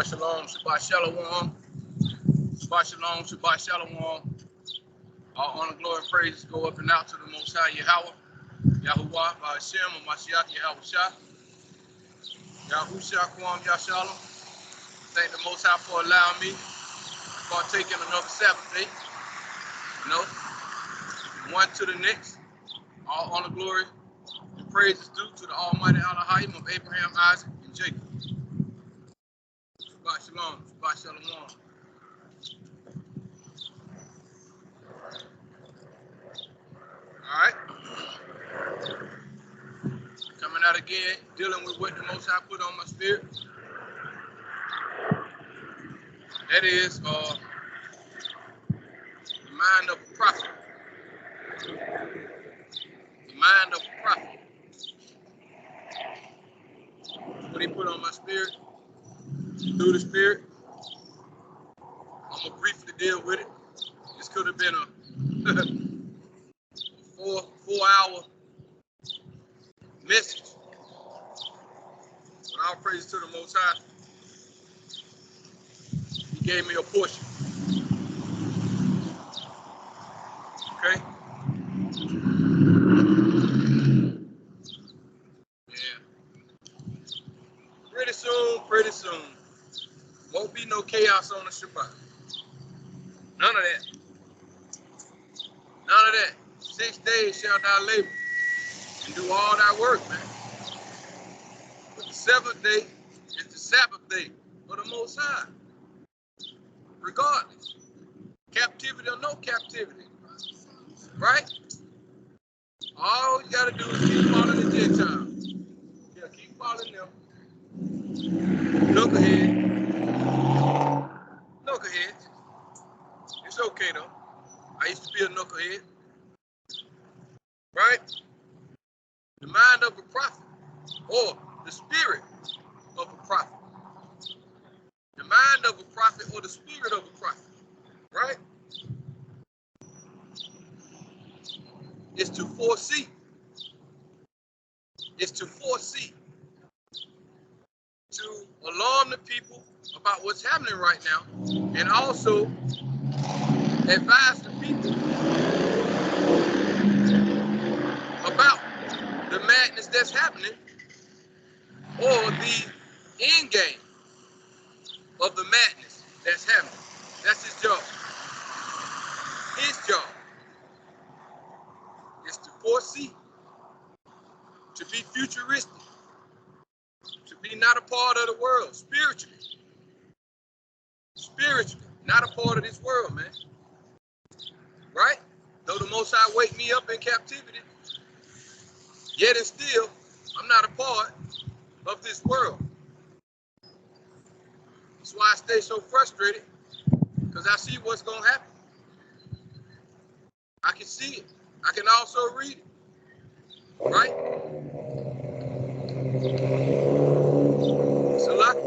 Shabbat Shalom, Shabbat Shalom, Shabbat Shalom, Shabbat Shalom. All honor, glory, and praises go up and out to the Most High Yahweh, Yahuwah, Hashem, Mashiach, Yahushua, Yahushua, Kwam, Yashalom. Thank the Most High for allowing me to partake in another Sabbath day. You know, one to the next. All honor, glory, and praises due to the Almighty Elohim of Abraham, Isaac, and Jacob. Shabbat Shalom, Shabbat Shalom. All right. Coming out again, dealing with what the Most High put on my spirit. That is the mind of a prophet. The mind of a prophet. What he put on my spirit, through the spirit. I'm going to briefly deal with it. This could have been a four-hour message. But all praise to the Most High. He gave me a portion. Okay? Yeah. Pretty soon. Won't be no chaos on the Shabbat. None of that. None of that. 6 days shall thou labor and do all thy work, man. But the seventh day is the Sabbath day for the Most High. Regardless. Captivity or no captivity. Right? All you gotta do is keep following the Gentiles. Yeah, keep following them. Knucklehead. Knuckleheads. It's okay though. I used to be a knucklehead. Right? The mind of a prophet, or the spirit of a prophet. The mind of a prophet or the spirit of a prophet. Right? It's to foresee. It's to foresee. To alarm the people about what's happening right now, and also advise the people about the madness that's happening, or the end game of the madness that's happening. That's his job. His job is to foresee, to be futuristic, to be not a part of the world, spiritually. Spiritually, not a part of this world, man. Right? Though the Most High wake me up in captivity, yet and still, I'm not a part of this world. That's why I stay so frustrated, because I see what's going to happen. I can see it. I can also read it. Right? So lucky.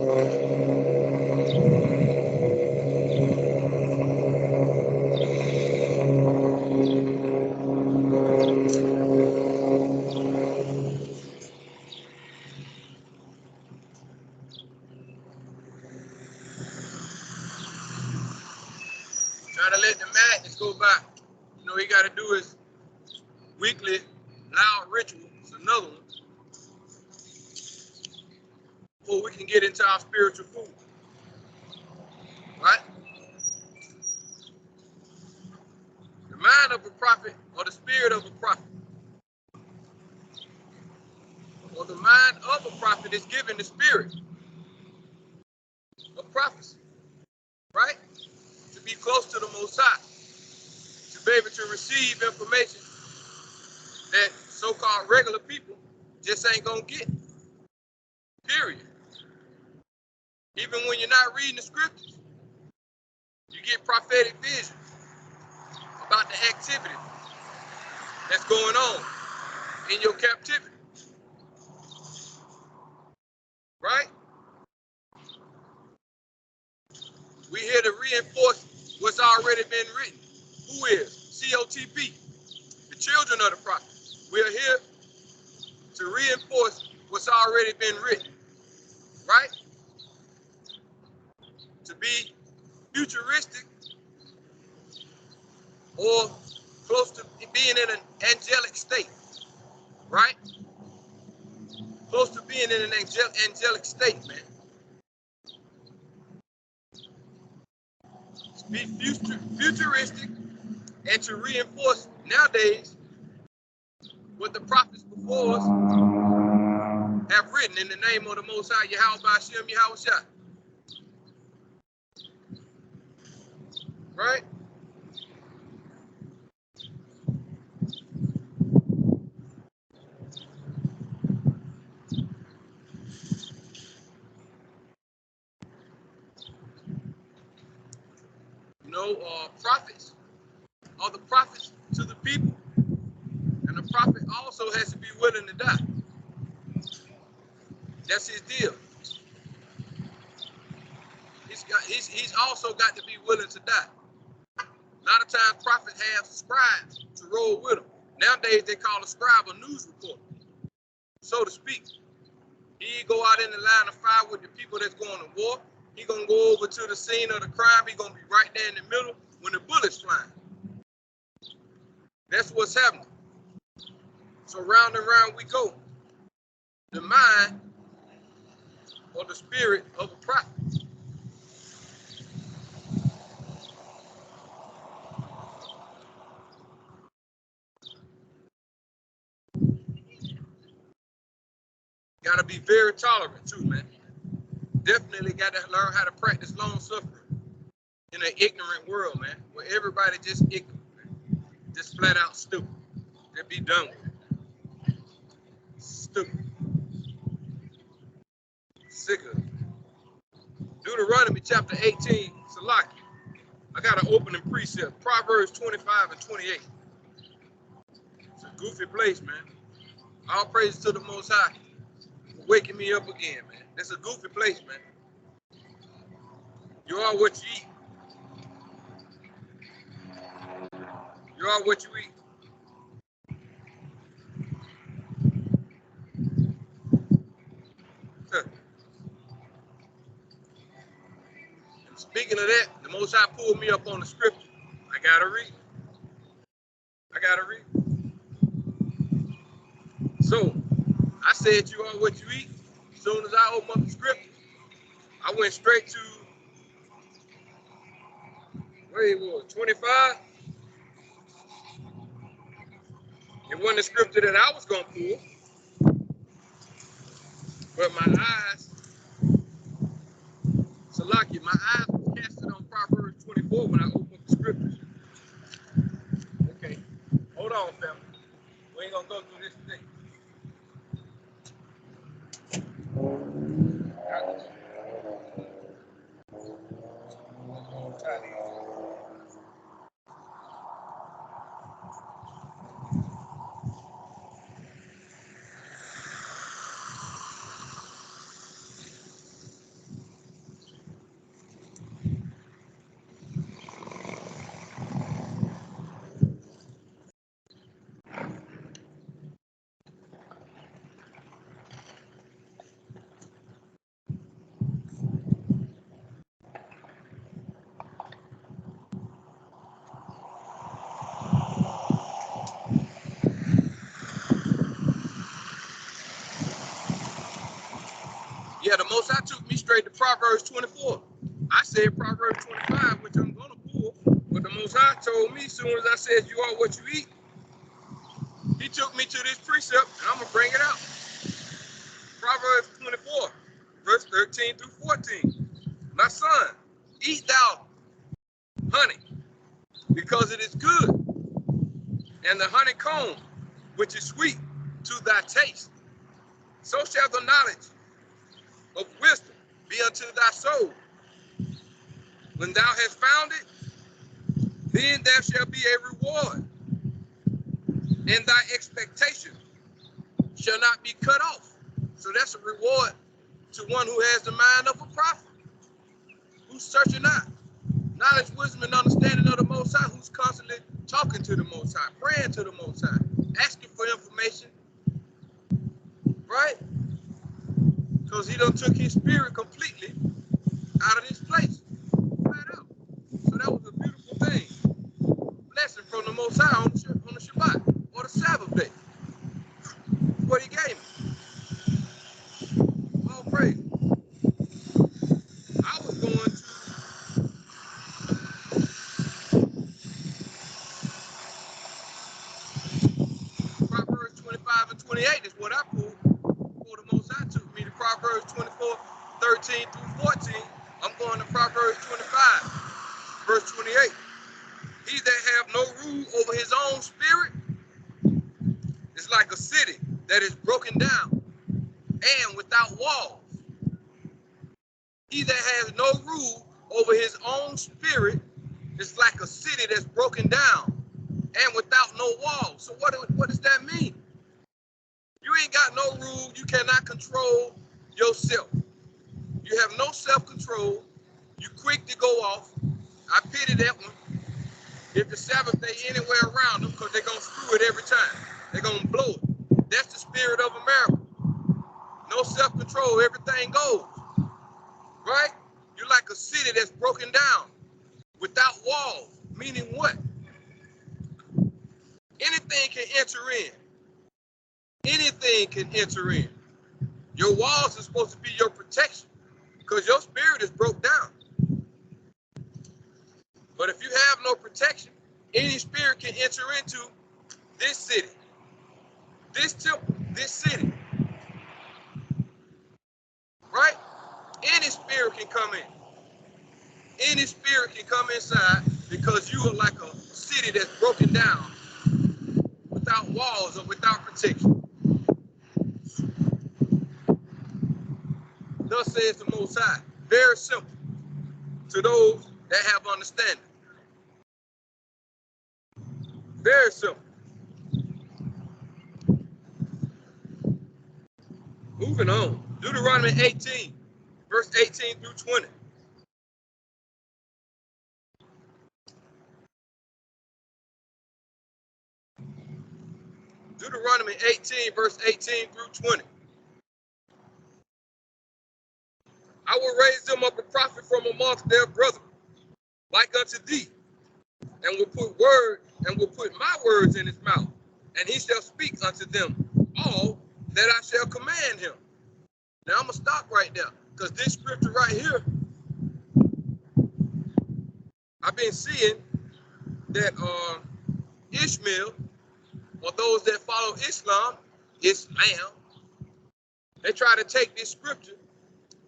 Try to let the madness go by. You know, he got to do his weekly loud ritual. It's another one. Before we can get into our spiritual food. Right? The mind of a prophet, or the spirit of a prophet, or the mind of a prophet is given the spirit of prophecy. Right? To be close to the Most High. To be able to receive information that so-called regular people just ain't gonna get. Period. Even when you're not reading the scriptures, you get prophetic vision about the activity that's going on in your captivity. Right? We're here to reinforce what's already been written. Who is? COTP, the children of the prophet. We are here to reinforce what's already been written. Right? to be futuristic or close to being in an angelic state, right? Close to being in an angelic state, man. To be futuristic and to reinforce nowadays what the prophets before us have written in the name of the Most High, Yahweh Ba'ashem Yahushua. Right? You know, prophets are the prophets to the people. And the prophet also has to be willing to die. That's his deal. He's also got to be willing to die. A lot of times prophets have scribes to roll with them. Nowadays they call a scribe a news reporter, so to speak. He go out in the line of fire with the people that's going to war. He gonna go over to the scene of the crime. He gonna be right there in the middle when the bullets flying. That's what's happening. So round and round we go. The mind or the spirit of a prophet. Gotta be very tolerant too, man. Definitely gotta learn how to practice long suffering in an ignorant world, man, where everybody just ignorant, man. Just flat out stupid. Just be done with it. Stupid. Sick of it. Deuteronomy chapter 18, Salaki. I got an opening precept, Proverbs 25 and 28. It's a goofy place, man. All praise to the Most High for waking me up again, man. It's a goofy place, man. You are what you eat. You are what you eat. And speaking of that, the Most High pulled me up on the scripture. I gotta read. So I said you are what you eat. As soon as I opened up the scripture, I went straight to where it was, 25. It wasn't the scripture that I was gonna pull, but my eyes, Salaki, my eyes was casted on Proverbs 24 when I opened up the scriptures. Okay, hold on, family. We ain't gonna go through this thing. Yeah, the Most High took me straight to Proverbs 24. I said Proverbs 25, which I'm gonna pull, but the Most High told me as soon as I said you are what you eat, he took me to this precept, and I'm gonna bring it out. Proverbs 24, verse 13 through 14. My son, eat thou honey, because it is good, and the honeycomb, which is sweet to thy taste. So shall the knowledge of wisdom be unto thy soul. When thou hast found it, then there shall be a reward, and thy expectation shall not be cut off. So that's a reward to one who has the mind of a prophet, who's searching out knowledge, wisdom, and understanding of the Most High, who's constantly talking to the Most High, praying to the Most High, asking for information, right? Because he done took his spirit completely out of this place. 28 is what I pulled for the Most High took me to Proverbs 24:13 through 14. I'm going to Proverbs 25, verse 28. He that have no rule over his own spirit is like a city that is broken down and without walls. He that has no rule over his own spirit is like a city that's broken down and without no walls. So what does that mean? You ain't got no rule. You cannot control yourself. You have no self-control. You quick to go off. I pity that one. If the Sabbath day anywhere around them, because they're going to screw it every time. They're going to blow it. That's the spirit of America. No self-control. Everything goes. Right? You're like a city that's broken down without walls. Meaning what? Anything can enter in. Anything can enter in. Your walls are supposed to be your protection because your spirit is broke down. But if you have no protection, any spirit can enter into this city, this temple, this city. Right? Any spirit can come in. Any spirit can come inside because you are like a city that's broken down without walls or without protection. Thus says the Most High. Very simple to those that have understanding. Very simple. Moving on. Deuteronomy 18, verse 18 through 20. Deuteronomy 18, verse 18 through 20. I will raise them up a prophet from amongst their brethren, like unto thee, and will put my words in his mouth, and he shall speak unto them all that I shall command him. Now I'm gonna stop right there, because this scripture right here, I've been seeing that Ishmael, or those that follow Islam, they try to take this scripture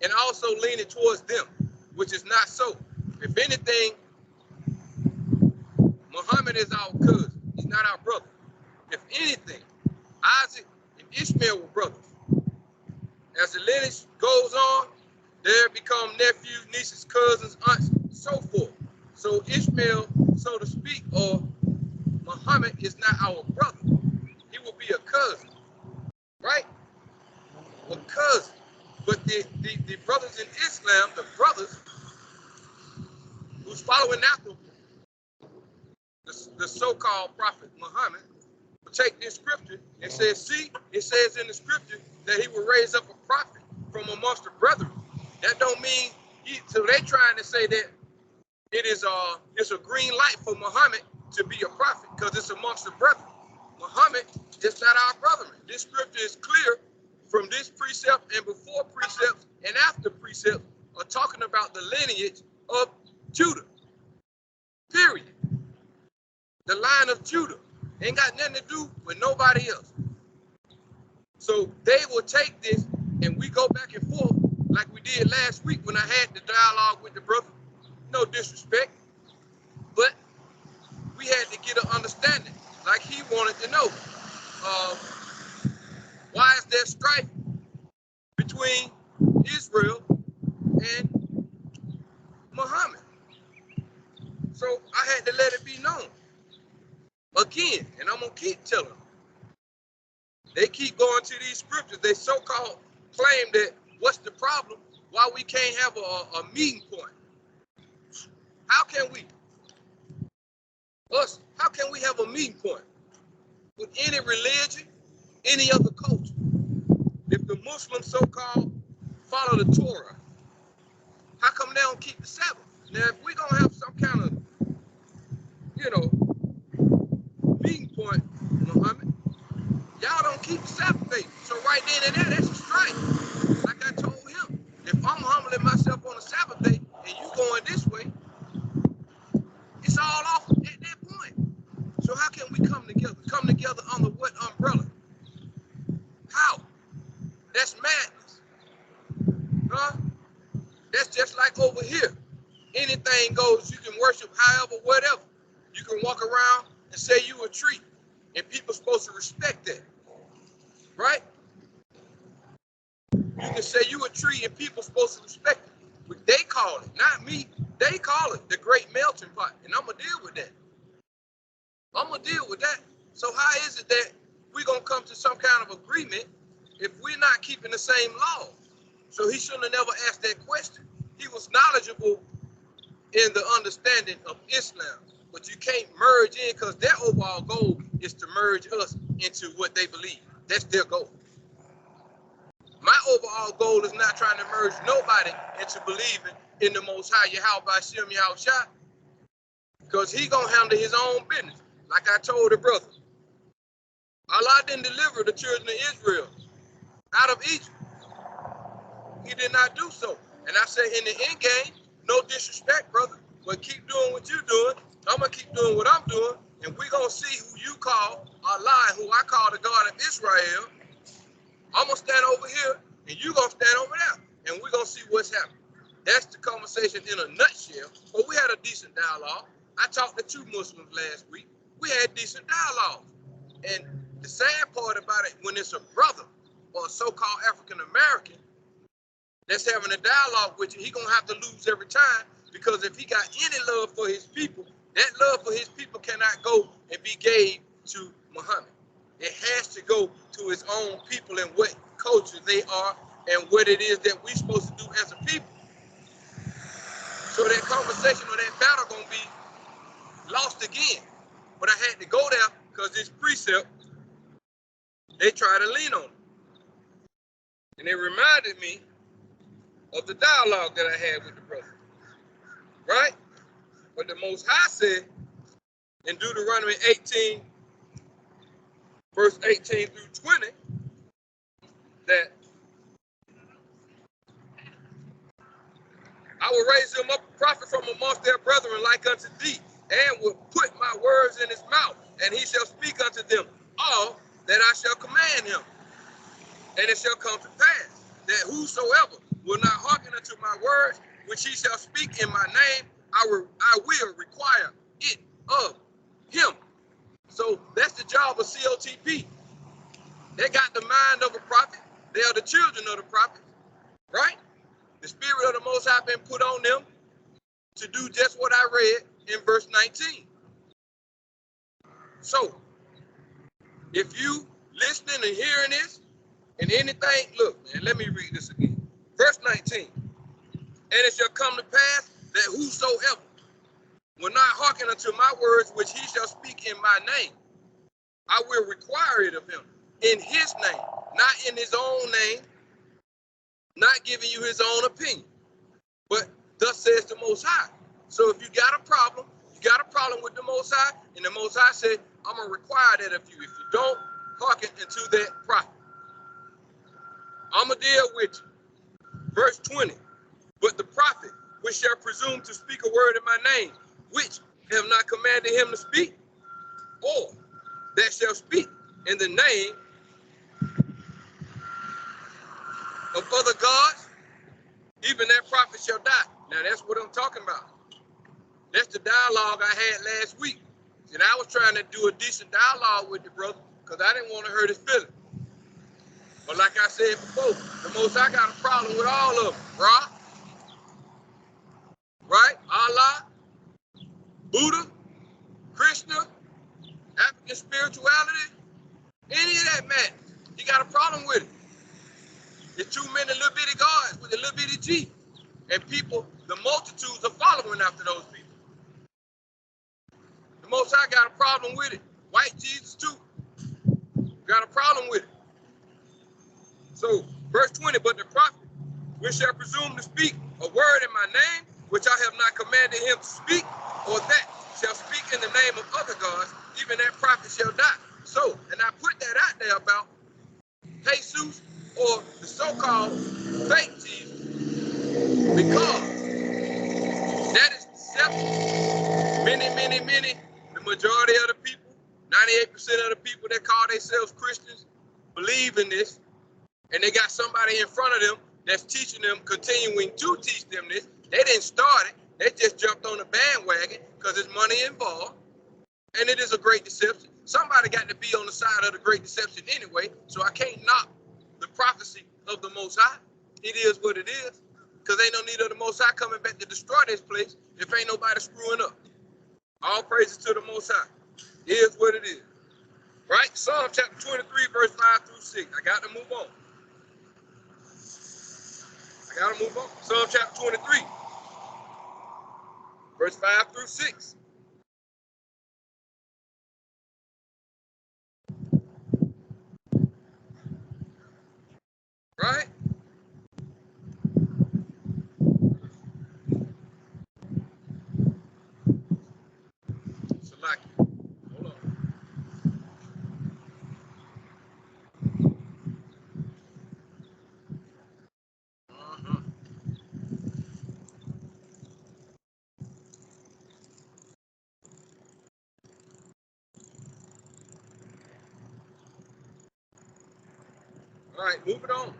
and also lean it towards them, which is not so. If anything, Muhammad is our cousin. He's not our brother. If anything, Isaac and Ishmael were brothers. As the lineage goes on, there become nephews, nieces, cousins, aunts, so forth. So Ishmael, so to speak, or Muhammad is not our brother. He will be a cousin, right? A cousin. But the brothers in Islam, the brothers who's following after the so-called prophet Muhammad, will take this scripture and say, see, it says in the scripture that he will raise up a prophet from amongst the brethren. That don't mean, so they trying to say that it's a green light for Muhammad to be a prophet because it's amongst the brethren. Muhammad is not our brother. This scripture is clear from this precept and before precepts and after precepts are talking about the lineage of Judah. Period. The line of Judah ain't got nothing to do with nobody else. So they will take this and we go back and forth like we did last week when I had the dialogue with the brother. No disrespect, but we had to get an understanding like he wanted to know. Why is there strife between Israel and Muhammad? So I had to let it be known. Again, and I'm going to keep telling them. They keep going to these scriptures. They so-called claim that what's the problem? Why we can't have a meeting point? How can we? Us, how can we have a meeting point with any religion, any other culture? If the Muslims so-called follow the Torah, how come they don't keep the Sabbath? Now, if we're going to have some kind of, meeting point, Muhammad, y'all don't keep the Sabbath day. So right then and there, that's a strike. Like I told him, if I'm humbling myself on a Sabbath day and you going this way, it's all off at that point. So how can we come together? Come together under what umbrella? That's madness. Huh? That's just like over here. Anything goes. You can worship however, whatever. You can walk around and say you a tree, and people supposed to respect that, right? You can say you a tree, and people supposed to respect it. But they call it, not me. They call it the great melting pot, and I'm gonna deal with that. I'm gonna deal with that. So how is it that we're gonna come to some kind of agreement if we're not keeping the same law? So he shouldn't have never asked that question. He was knowledgeable in the understanding of Islam, but you can't merge in because their overall goal is to merge us into what they believe. That's their goal. My overall goal is not trying to merge nobody into believing in the Most High Yahweh Bashim Yahushua, because he gonna handle his own business. Like I told the brother, Allah didn't deliver the children of Israel out of Egypt. He did not do so. And I say in the end game, no disrespect, brother, but keep doing what you're doing. I'm going to keep doing what I'm doing. And we're going to see who you call Allah and who I call the God of Israel. I'm going to stand over here and you're going to stand over there. And we're going to see what's happening. That's the conversation in a nutshell. But we had a decent dialogue. I talked to 2 Muslims last week. We had decent dialogue. And the sad part about it, when it's a brother or a so-called African-American that's having a dialogue with you, he gonna have to lose every time, because if he got any love for his people, that love for his people cannot go and be gave to Muhammad. It has to go to his own people and what culture they are and what it is that we're supposed to do as a people. So that conversation or that battle gonna be lost again. But I had to go there because this precept, they try to lean on it. And it reminded me of the dialogue that I had with the brother, right? But the Most High said in Deuteronomy 18, verse 18 through 20, that I will raise them up a prophet from amongst their brethren like unto thee, and will put my words in his mouth, and he shall speak unto them all that I shall command him. And it shall come to pass that whosoever will not hearken unto my words, which he shall speak in my name, I will require it of him. So that's the job of COTP. They got the mind of a prophet. They are the children of the prophet, right? The spirit of the Most High been put on them to do just what I read in verse 19. So if you listening and hearing this and anything, look, man, let me read this again. Verse 19. And it shall come to pass that whosoever will not hearken unto my words, which he shall speak in my name, I will require it of him in his name, not in his own name, not giving you his own opinion, but thus says the Most High. So if you got a problem with the Most High, and the Most High said, I'm going to require that of you. If you don't hearken unto that prophet, I'm going to deal with you. Verse 20, but the prophet which shall presume to speak a word in my name, which have not commanded him to speak, or that shall speak in the name of other gods, even that prophet shall die. Now that's what I'm talking about. That's the dialogue I had last week. And I was trying to do a decent dialogue with the brother because I didn't want to hurt his feelings. But like I said before, the Most High got a problem with all of them, Ra, right? Allah, Buddha, Krishna, African spirituality, any of that, man. He got a problem with it. There's too many little bitty gods with a little bitty G. And people, the multitudes are following after those people. The Most High got a problem with it. White Jesus too. Got a problem with it. So, verse 20, but the prophet which shall presume to speak a word in my name, which I have not commanded him to speak, or that shall speak in the name of other gods, even that prophet shall die. So, and I put that out there about Jesus or the so-called fake Jesus, because that is deception. Many, the majority of the people, 98% of the people that call themselves Christians believe in this. and they got somebody in front of them that's teaching them, continuing to teach them this. They didn't start it. They just jumped on the bandwagon because there's money involved, and it is a great deception. Somebody got to be on the side of the great deception anyway, so I can't knock the prophecy of the Most High. It is what it is, because ain't no need of the Most High coming back to destroy this place if ain't nobody screwing up. All praises to the Most High. It is what it is. Right? Psalm chapter 23, verse 5 through 6. I got to move on. Psalm chapter 23, verse 5 through 6. Right? Select. Hold on. All right, moving on.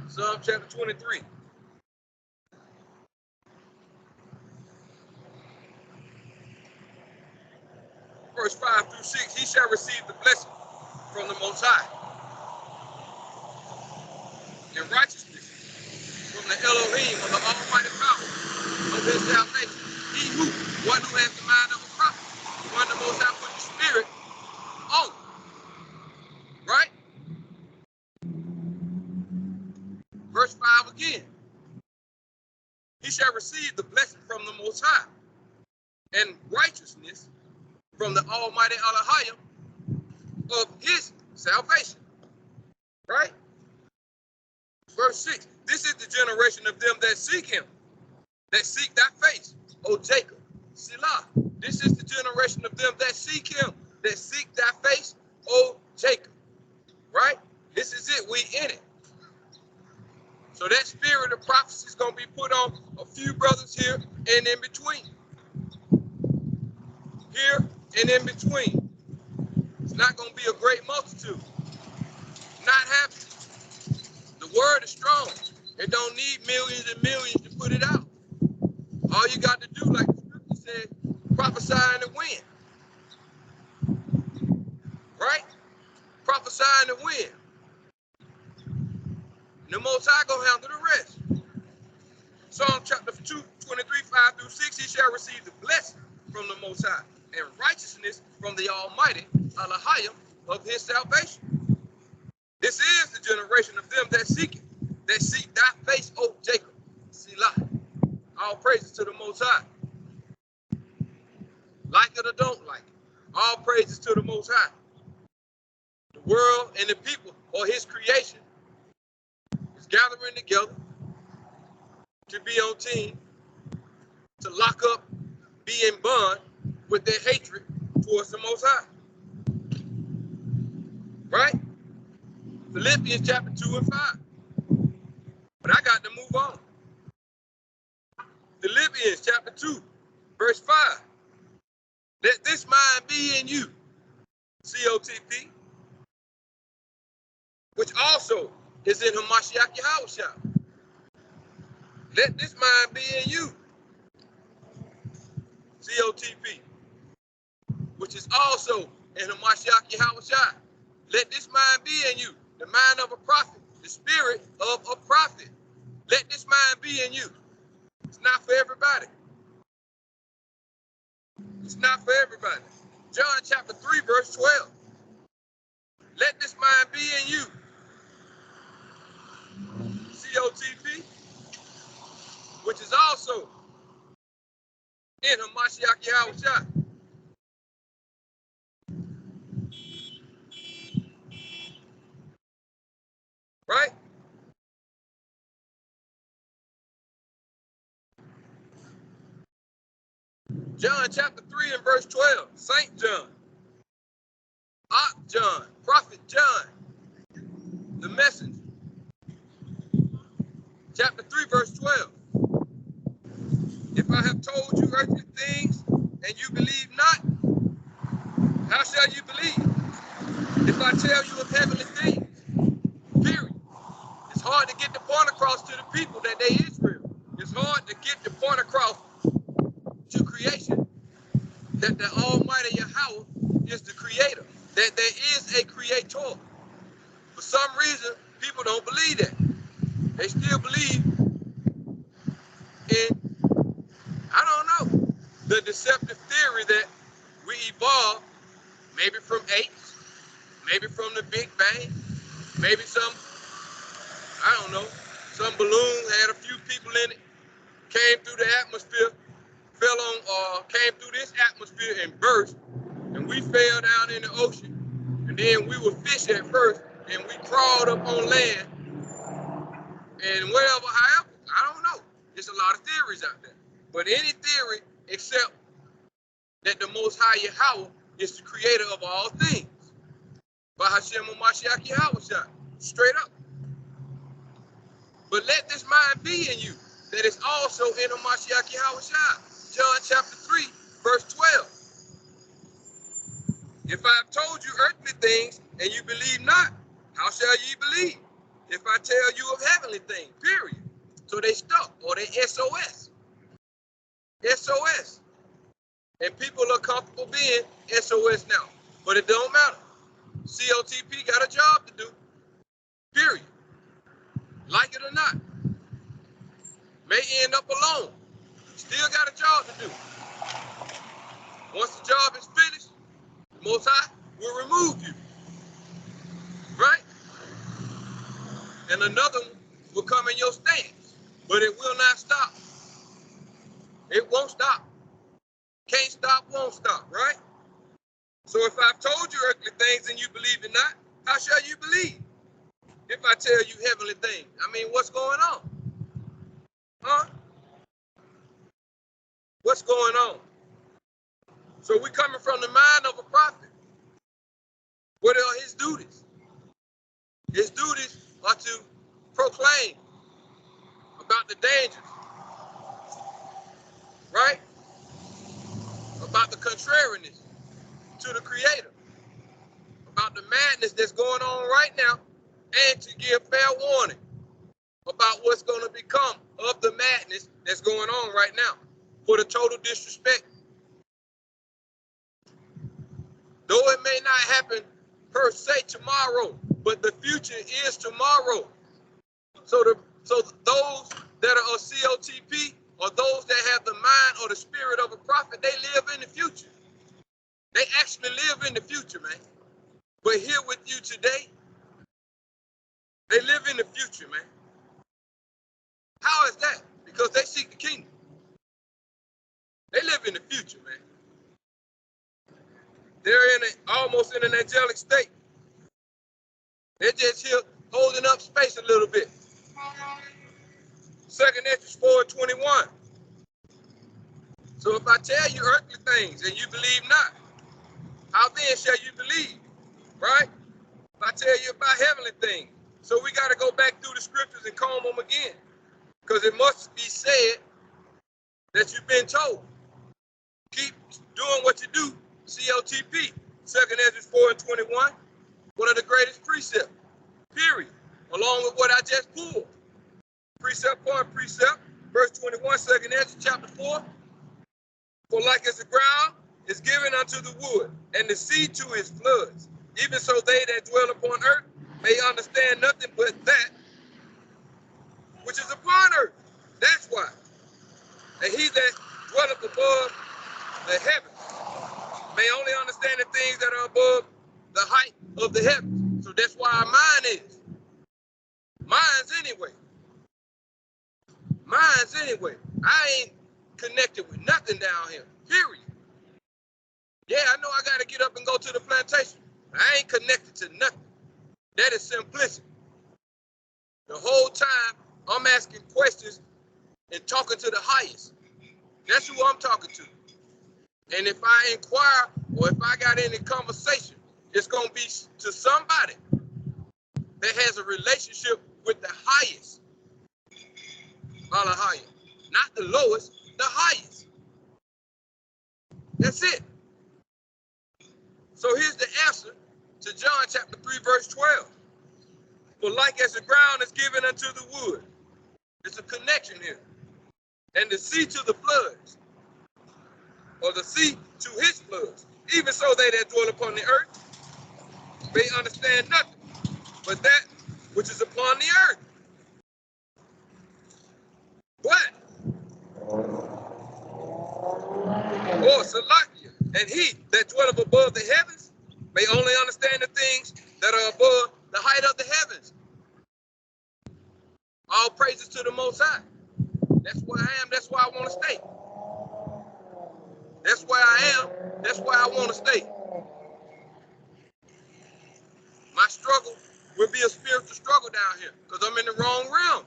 Psalm chapter 23. Verse 5 through 6. He shall receive the blessing from the Most High, and righteousness from the Elohim of the Almighty power of his salvation. He one who has the mind of a prophet, the one the Most High put the Spirit on. Right? Verse 5 again. He shall receive the blessing from the Most High, and righteousness from the Almighty Elohim of his salvation. Right? Verse 6. This is the generation of them that seek him, that seek thy face, O Jacob. Selah. This is the generation of them that seek him, that seek thy face, O Jacob. Right? This is it. We in it. So that spirit of prophecy is going to be put on a few brothers here and in between. Here and in between. It's not going to be a great multitude. Not happening. The word is strong. It don't need millions and millions to put it out. All you got to do, like the scripture said, prophesy in the wind. Right? Prophesy in the wind. And the Most High gonna handle the rest. Psalm chapter 2, 23, 5 through 6, he shall receive the blessing from the Most High, and righteousness from the Almighty Elohim of his salvation. This is the generation of them that seek it, that seek thy face, O Jacob. Selah. All praises to the Most High. Like it or don't like it. All praises to the Most High. The world and the people, or his creation, is gathering together to be on team, to lock up, be in bond with their hatred towards the Most High. Right? Philippians chapter 2 and 5. But I got to move on. Philippians chapter 2, verse 5. Let this mind be in you, COTP, which also is in Hamashiach Yahushua. Let this mind be in you, COTP, which is also in Hamashiach Yahushua. Let this mind be in you, the mind of a prophet, the spirit of a prophet. Let this mind be in you. It's not for everybody. It's not for everybody. John chapter 3, verse 12. Let this mind be in you, COTP, which is also in Hamashiach Yahushua. Right? John chapter 3 and verse 12. Saint John, John, Prophet John, the messenger. Chapter 3, verse 12. If I have told you earthly things and you believe not, how shall you believe If I tell you of heavenly things, period. It's hard to get the point across to the people that they Israel. It's hard to get the point across to creation that the Almighty Yahweh is the creator, that there is a creator. For some reason, people don't believe that. They still believe in, I don't know, the deceptive theory that we evolved maybe from apes, maybe from the Big Bang, maybe some, I don't know, some balloon had a few people in it, came through the atmosphere, fell on, came through this atmosphere and burst, and we fell down in the ocean, and then we were fish at first, and we crawled up on land, and whatever, however, I don't know. There's a lot of theories out there. But any theory except that the Most High Yahweh is the creator of all things. By Hashem Mashiach Yahweh, straight up. But let this mind be in you, that is also in Mashiach Yahweh. John chapter 3, verse 12. If I have told you earthly things and you believe not, how shall ye believe if I tell you of heavenly things? Period. So they stuck, or they SOS. SOS. And people are comfortable being SOS now. But it don't matter. COTP got a job to do. Period. Like it or not. May end up alone. Still got a job to do. Once the job is finished, the Most High will remove you. Right? And another one will come in your stance. But it will not stop. It won't stop. Can't stop, won't stop, right? So if I've told you earthly things and you believe it not, how shall you believe? If I tell you heavenly things, I mean, what's going on? Huh? What's going on? So we're coming from the mind of a prophet. What are his duties? His duties are to proclaim about the dangers, right? About the contrariness to the Creator, about the madness that's going on right now, and to give fair warning about what's going to become of the madness that's going on right now for the total disrespect. Though it may not happen per se tomorrow, but the future is tomorrow. So those that are of COTP, or those that have the mind or the spirit of a prophet, they live in the future. They actually live in the future, man. But here with you today, they live in the future, man. How is that? Because they seek the kingdom. They live in the future, man. They're almost in an angelic state. They're just here holding up space a little bit. 2nd Esdras 4:21. So if I tell you earthly things and you believe not, how then shall you believe? Right? If I tell you about heavenly things. So we got to go back through the scriptures and comb them again. Because it must be said that you've been told. Keep doing what you do. COTP. 2nd Esdras 4:21. One of the greatest precepts. Period. Along with what I just pulled. Precept upon precept. Verse 21, 2nd Esdras chapter 4. For like as the ground is given unto the wood, and the sea to his floods, even so they that dwell upon earth may understand nothing but that which is upon earth. That's why. And he that dwelleth above the heavens may only understand the things that are above the height of the heavens. So that's why our mind is. Mine's anyway. Mine's anyway. I ain't connected with nothing down here, period. Yeah, I know I got to get up and go to the plantation. I ain't connected to nothing. That is simplicity. The whole time I'm asking questions and talking to the highest. That's who I'm talking to. And if I inquire or if I got any conversation, it's going to be to somebody that has a relationship with the highest. Malahaya. Not the lowest, the highest. That's it. So here's the answer to John chapter 3, verse 12. For like as the ground is given unto the wood, it's a connection here, and the sea to the floods, or the sea to his floods, even so they that dwell upon the earth may understand nothing but that which is upon the earth. But, or Salakia, and he that dwelleth above the heavens may only understand the things that are above the height of the heavens. All praises to the Most High. That's where I am. That's where I want to stay. That's where I am. That's where I want to stay. My struggle will be a spiritual struggle down here because I'm in the wrong realm.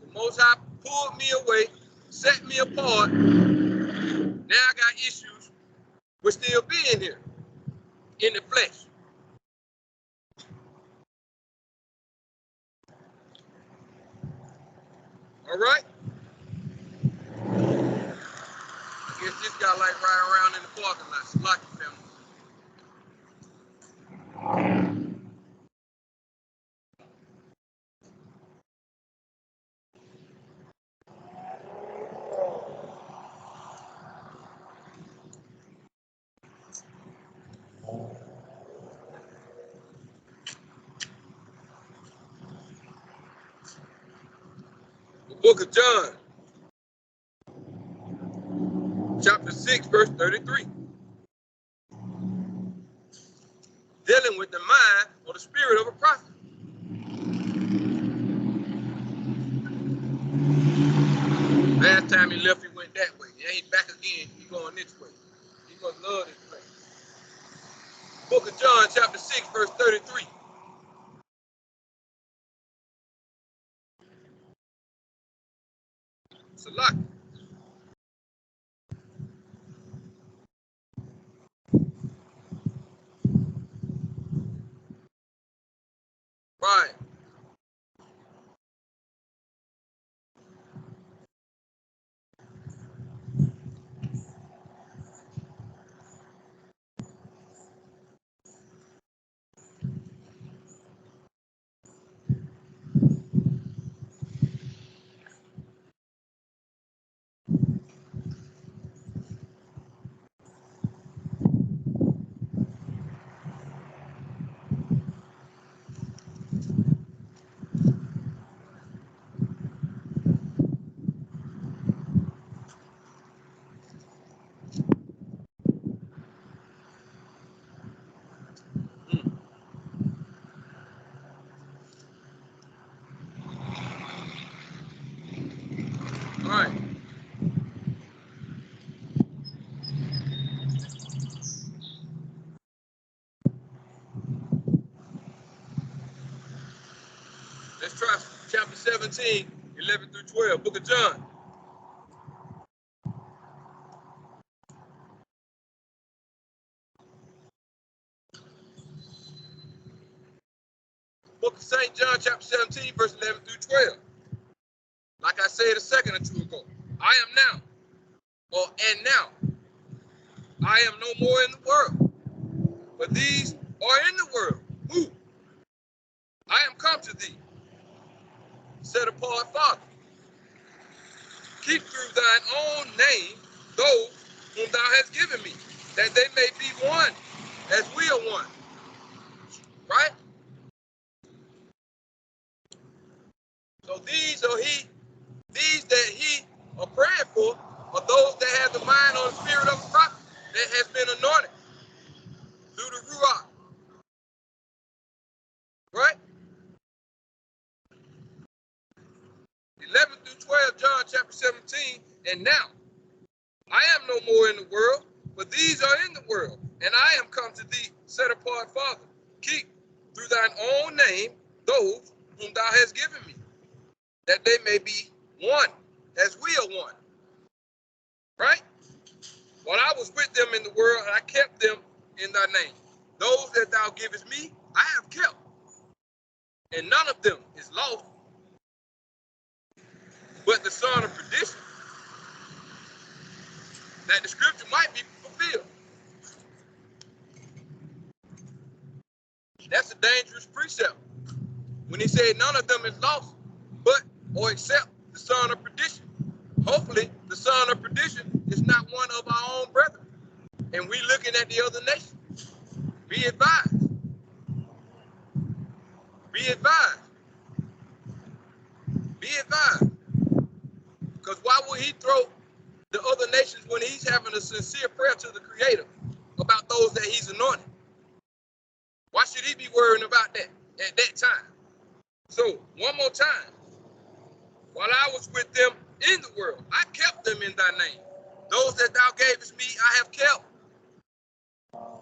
The Most High pulled me away, set me apart. Now I got issues with still being here in the flesh. All right? I guess this guy like riding around in the parking lot. Lucky family. The book of John, chapter 6, verse 33. Dealing with the mind or the spirit of a prophet. Last time he left, he went that way. Yeah, he's back again. He's going this way. He must love this place. Book of John, chapter 6, verse 33. Salak. Right. All right. Let's try chapter 17, 11 through 12. Book of John. Book of St. John, chapter 17, verse 11 through 12. Like I said a second or two ago, I am now, or and now, I am no more in the world, but these are in the world. Who? I am come to thee, set apart Father. Keep through thine own name those whom thou hast given me, that they may be one, as we are one. Right? So these that he are praying for are those that have the mind or the spirit of a prophet that has been anointed through the Ruach. Right? 11 through 12, John chapter 17, and now I am no more in the world, but these are in the world, and I am come to thee, set apart Father. Keep through thine own name those whom thou hast given me, that they may be one, as we are one. Right? While I was with them in the world, and I kept them in thy name. Those that thou givest me, I have kept, and none of them is lost, but the son of perdition, that the scripture might be fulfilled. dangerous precept when he said none of them is lost, but or except the son of perdition. Hopefully, the son of perdition is not one of our own brethren. And we looking at the other nations. Be advised. Be advised. Be advised. Because why would he throw the other nations when he's having a sincere prayer to the Creator about those that he's anointed? Why should he be worrying about that at that time? So, one more time. While I was with them in the world, I kept them in thy name. Those that thou gavest me, I have kept.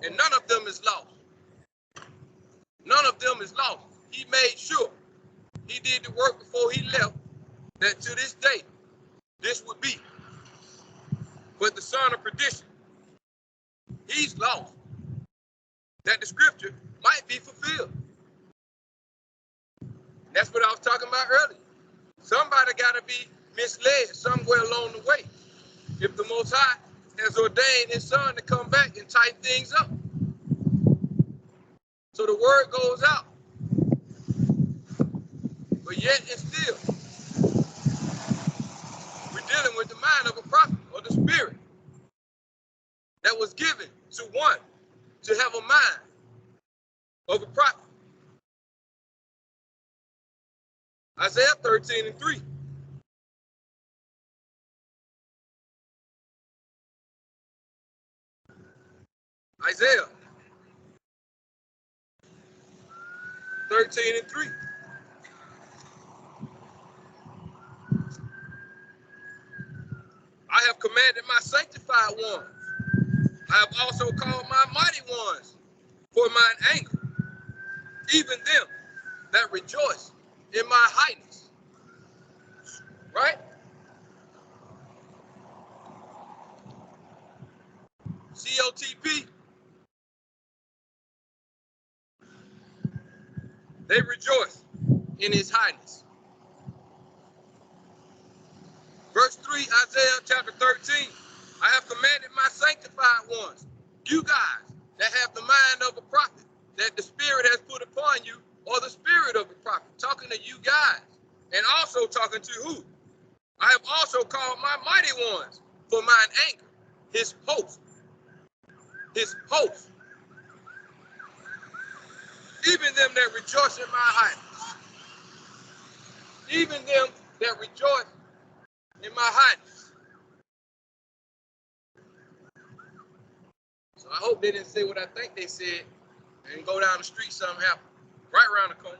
And none of them is lost. None of them is lost. He made sure he did the work before he left, that to this day, this would be. But the son of perdition, he's lost. That the scripture might be fulfilled. That's what I was talking about earlier. Somebody got to be misled somewhere along the way. If the Most High has ordained his son to come back and tighten things up. So the word goes out. But yet and still, we're dealing with the mind of a prophet or the spirit that was given to one to have a mind of a prophet. Isaiah 13:3. Isaiah 13:3. I have commanded my sanctified ones. I have also called my mighty ones for mine anger, even them that rejoice in my highness. Right? COTP. They rejoice in his highness. Verse 3, Isaiah chapter 13. I have commanded my sanctified ones, you guys that have the mind of a prophet, that the spirit has put upon you, or the spirit of a prophet, talking to you guys, and also talking to who? I have also called my mighty ones for mine anger, his host. His host. Even them that rejoice in my highness. Even them that rejoice in my highness. So I hope they didn't say what I think they said and go down the street, something happen. Right around the corner.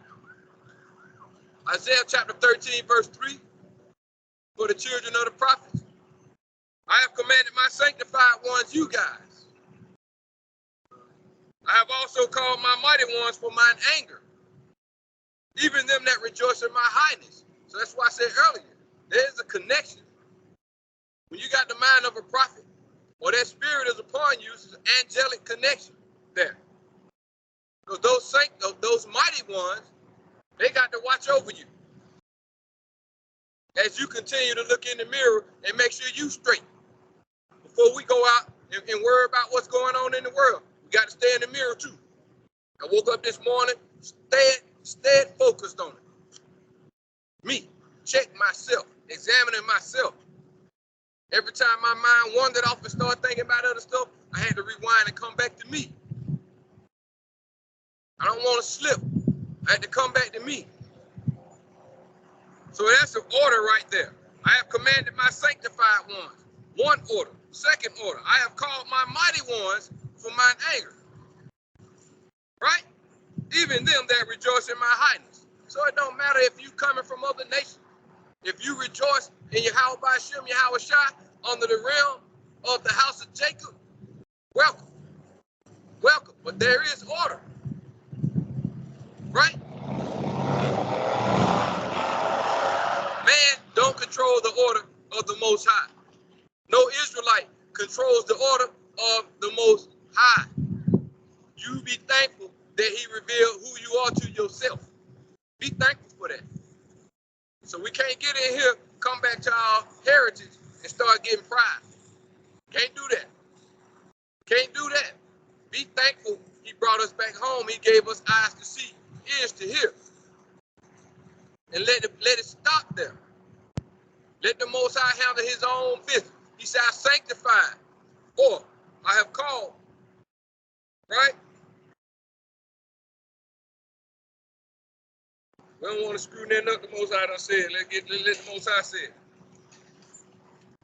Isaiah chapter 13, verse 3. For the children of the prophets, I have commanded my sanctified ones, you guys. I have also called my mighty ones for mine anger, even them that rejoice in my highness. So that's why I said earlier, there's a connection. When you got the mind of a prophet, or that spirit is upon you, it's an angelic connection there. Because those mighty ones, they got to watch over you. As you continue to look in the mirror and make sure you straight. Before we go out and worry about what's going on in the world, we got to stay in the mirror too. I woke up this morning, stayed focused on it. Me, check myself, examining myself. Every time my mind wandered off and started thinking about other stuff, I had to rewind and come back to me. I don't want to slip. I had to come back to me. So that's an order right there. I have commanded my sanctified ones. One order. Second order. I have called my mighty ones for mine anger. Right? Even them that rejoice in my highness. So it don't matter if you coming from other nations. If you rejoice in Yahweh Ba'ashem, Yahweh Shai, under the realm of the house of Jacob, welcome. Welcome. But there is order. Right? Man don't control the order of the Most High. No Israelite controls the order of the Most High. You be thankful that he revealed who you are to yourself. Be thankful for that. So we can't get in here, come back to our heritage and start getting pride. Can't do that. Can't do that. Be thankful he brought us back home. He gave us eyes to see, ears to hear. And let it stop there. Let the Most High handle his own business. He said, I sanctified, or I have called, right? We don't want to screw nothing up. The Most High done said. Let the Most High say it.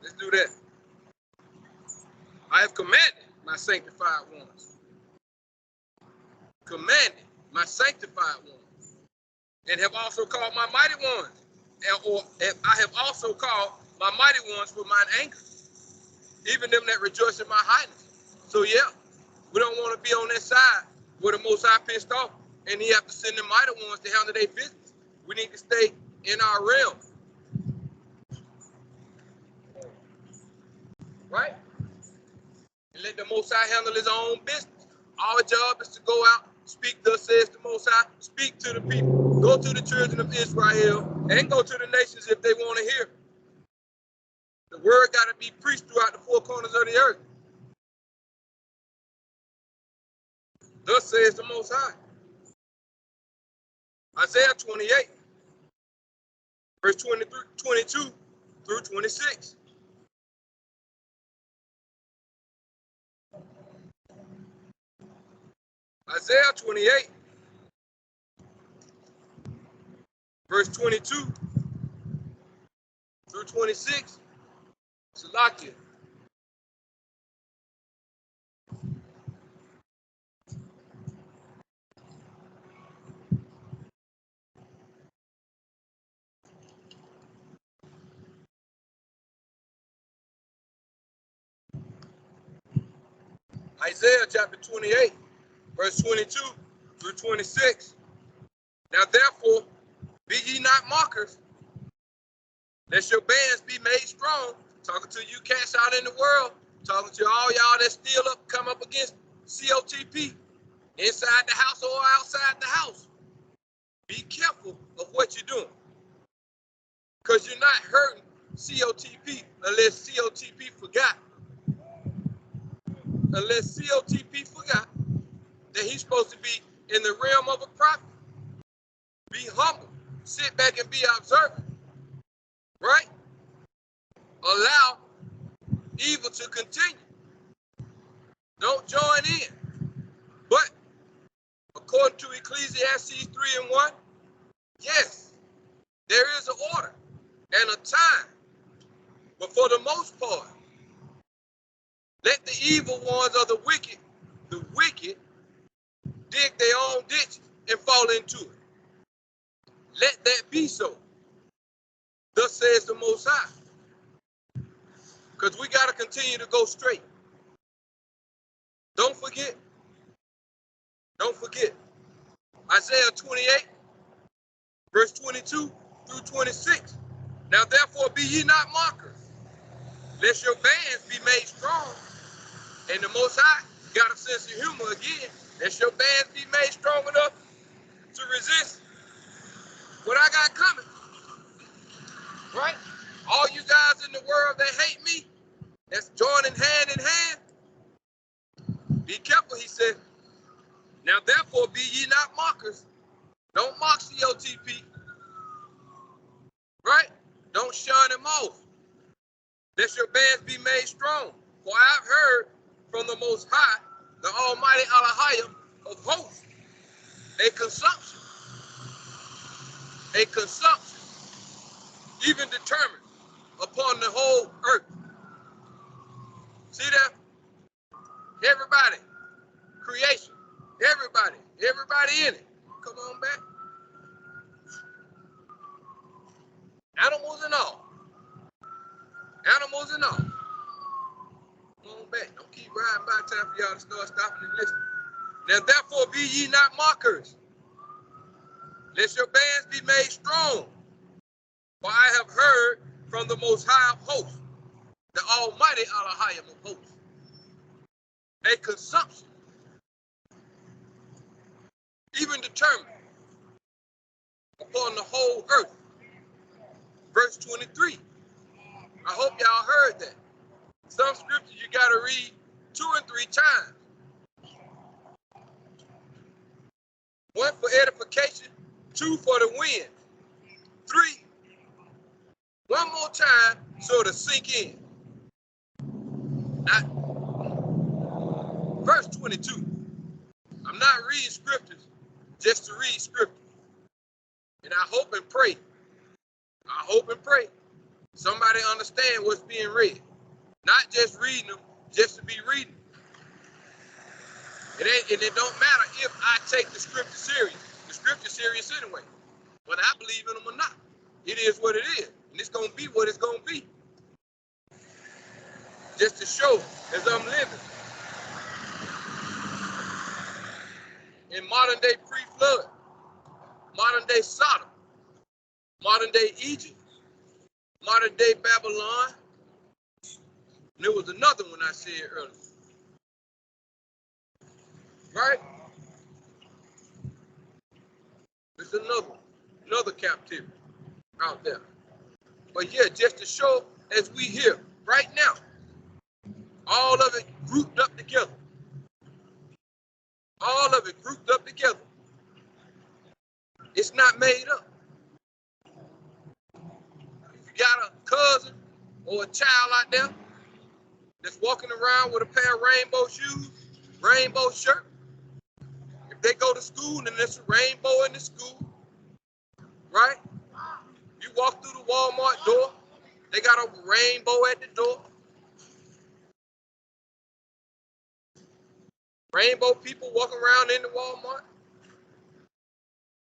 Let's do that. I have commanded my sanctified ones. Commanded my sanctified ones. And have also called my mighty ones. I have also called my mighty ones for mine anger. Even them that rejoice in my highness. So yeah, we don't want to be on that side where the Most High pissed off and he have to send the mighty ones to handle their business. We need to stay in our realm. Right? And let the Most High handle his own business. Our job is to go out, speak thus says the Most High, speak to the people, go to the children of Israel, and go to the nations if they want to hear. The word got to be preached throughout the four corners of the earth. Thus says the Most High. Isaiah 28, verse 22 through 26. Isaiah 28, verse 22 through 26. Salakia. Isaiah chapter 28, verse 22 through 26. Now therefore, be ye not mockers, lest your bands be made strong. Talking to you cats out in the world, talking to all y'all that still come up against COTP, inside the house or outside the house. Be careful of what you're doing, because you're not hurting COTP unless COTP forgot. Unless COTP forgot that he's supposed to be in the realm of a prophet. Be humble. Sit back and be observant. Right? Allow evil to continue. Don't join in. But according to Ecclesiastes 3:1, yes, there is an order and a time. But for the most part, let the evil ones of the wicked dig their own ditch and fall into it. Let that be so. Thus says the Most High. Because we got to continue to go straight. Don't forget. Don't forget. Isaiah 28, verse 22 through 26. Now therefore be ye not mockers, lest your bands be made strong. And the Most High got a sense of humor again. Lest your bands be made strong enough to resist what I got coming. Right? All you guys in the world that hate me, that's joining hand in hand. Be careful, he said. Now therefore be ye not mockers. Don't mock COTP. Right? Don't shun him off. Lest your bands be made strong. For I have heard from the Most High, the Almighty Elohim of hosts, a consumption, even determined upon the whole earth. See that? Everybody, creation, everybody in it. Come on back. Animals and all. Animals and all. Come on back. Don't keep riding by. Time for y'all to start stopping and listening. Now therefore be ye not mockers, lest your bands be made strong. For I have heard from the Most High of hosts, the Almighty Elohim of hosts, a consumption, even determined upon the whole earth. Verse 23. I hope y'all heard that. Some scriptures you got to read 2 and 3 times. 1 for edification, 2 for the wind, 3, one more time so to sink in. Now, verse 22. I'm not reading scriptures just to read scriptures. And I hope and pray somebody understand what's being read. Not just reading them just to be reading. It don't matter if I take the scripture serious. The scripture serious anyway. Whether I believe in them or not. It is what it is. And it's going to be what it's going to be. Just to show as I'm living in modern day pre-flood, modern day Sodom, modern day Egypt, modern day Babylon. And there was another one I said earlier. Right? There's another captivity out there. But yeah, just to show as we hear right now, all of it grouped up together. All of it grouped up together. It's not made up. If you got a cousin or a child out there that's walking around with a pair of rainbow shoes, rainbow shirt, if they go to school and there's a rainbow in the school, right? You walk through the Walmart door, they got a rainbow at the door. Rainbow people walking around in the Walmart.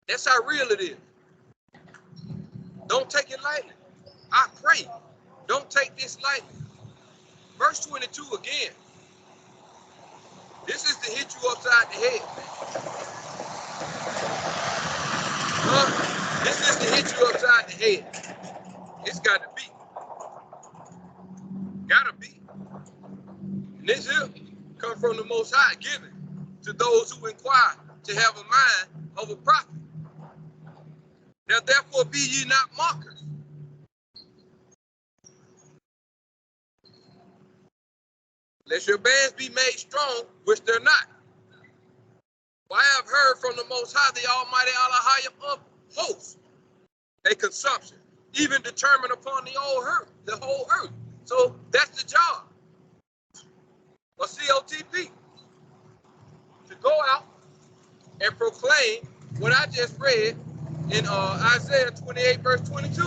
That's how real it is. Don't take it lightly. I pray. Don't take this lightly. Verse 22 again. This is to hit you upside the head. This is to hit you upside the head. It's got to be. Gotta be. And this here come from the Most High, given to those who inquire to have a mind of a prophet. Now therefore be ye not mockers. Lest your bands be made strong, which they're not. For I have heard from the Most High, the Almighty Elohim of hosts, a consumption, even determined upon the whole earth. So that's the job of COTP, to go out and proclaim what I just read in Isaiah 28, verse 22.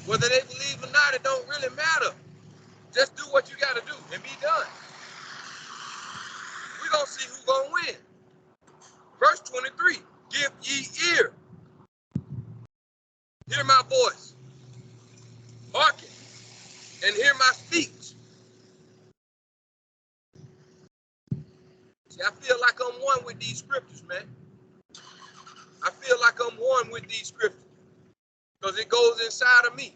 Whether they believe or not, it don't really matter. Just do what you got to do and be done. We're going to see who's going to win. Verse 23, give ye ear. Hear my voice. Hearken and hear my speech. See, I feel like I'm one with these scriptures, man. I feel like I'm one with these scriptures because it goes inside of me.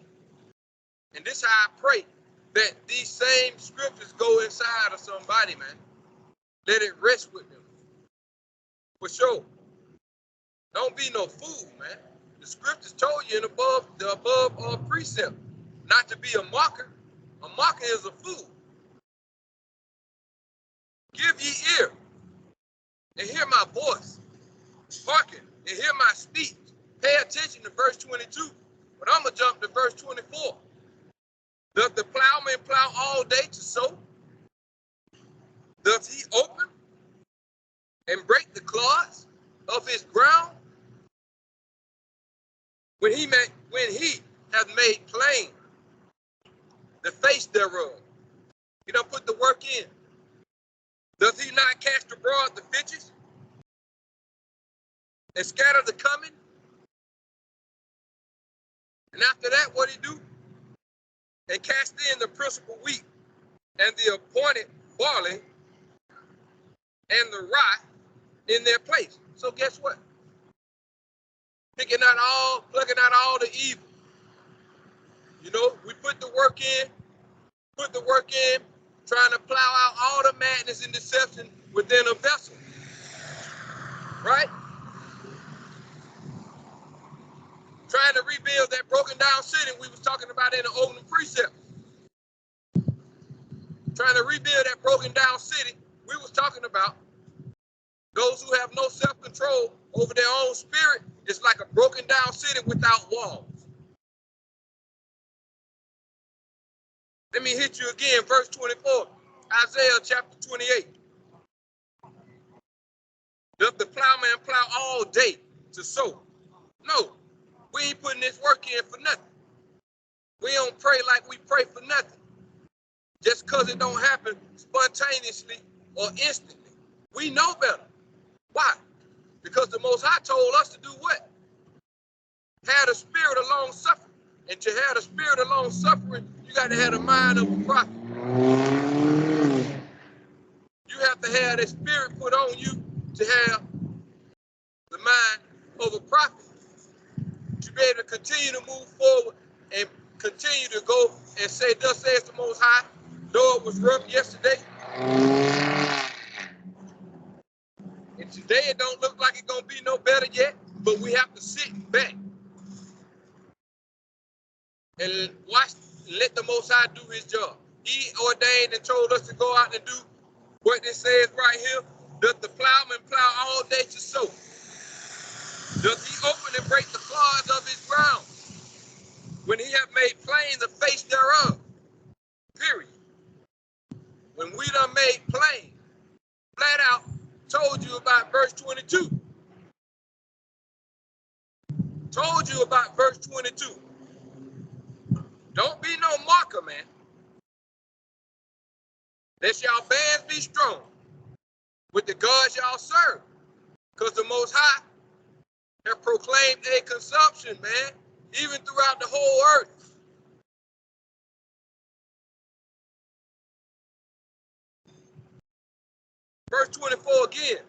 And this is how I pray that these same scriptures go inside of somebody, man. Let it rest with them. For sure. Don't be no fool, man. The scriptures told you in the above precept not to be a mocker. A mocker is a fool. Give ye ear and hear my voice. Hearken and hear my speech. Pay attention to verse 22. But I'm going to jump to verse 24. Does the plowman plow all day to sow? Does he open and break the clods of his ground? When he hath made plain the face thereof, he done put the work in. Does he not cast abroad the fitches and scatter the coming? And after that, what he do? And cast in the principal wheat and the appointed barley and the rye in their place. So guess what? Plucking out all the evil. You know, we put the work in, trying to plow out all the madness and deception within a vessel. Right? Trying to rebuild that broken down city we was talking about in the opening precept. Trying to rebuild that broken down city we was talking about. Those who have no self-control over their own spirit is like a broken down city without walls. Let me hit you again, verse 24, Isaiah chapter 28. Doth the plowman plow all day to sow? No, we ain't putting this work in for nothing. We don't pray like we pray for nothing. Just because it don't happen spontaneously or instantly. We know better. Why? Because the Most High told us to do what? Have the spirit of long suffering. And to have the spirit of long suffering, you got to have the mind of a prophet. You have to have that spirit put on you to have the mind of a prophet. To be able to continue to move forward and continue to go and say, thus says the Most High, though it was rough yesterday, and today it don't look like it's gonna be no better yet, but we have to sit back and watch, let the Most High do his job. He ordained and told us to go out and do what it says right here. Doth the plowman plow all day to sow? Doth he open and break the clods of his ground? When he have made plain the face thereof. Period. When we done made plain, flat out told you about verse 22. Told you about verse 22. Don't be no marker, man. Let y'all bands be strong with the gods y'all serve. Because the Most High have proclaimed a consumption, man, even throughout the whole earth. Verse 24 again.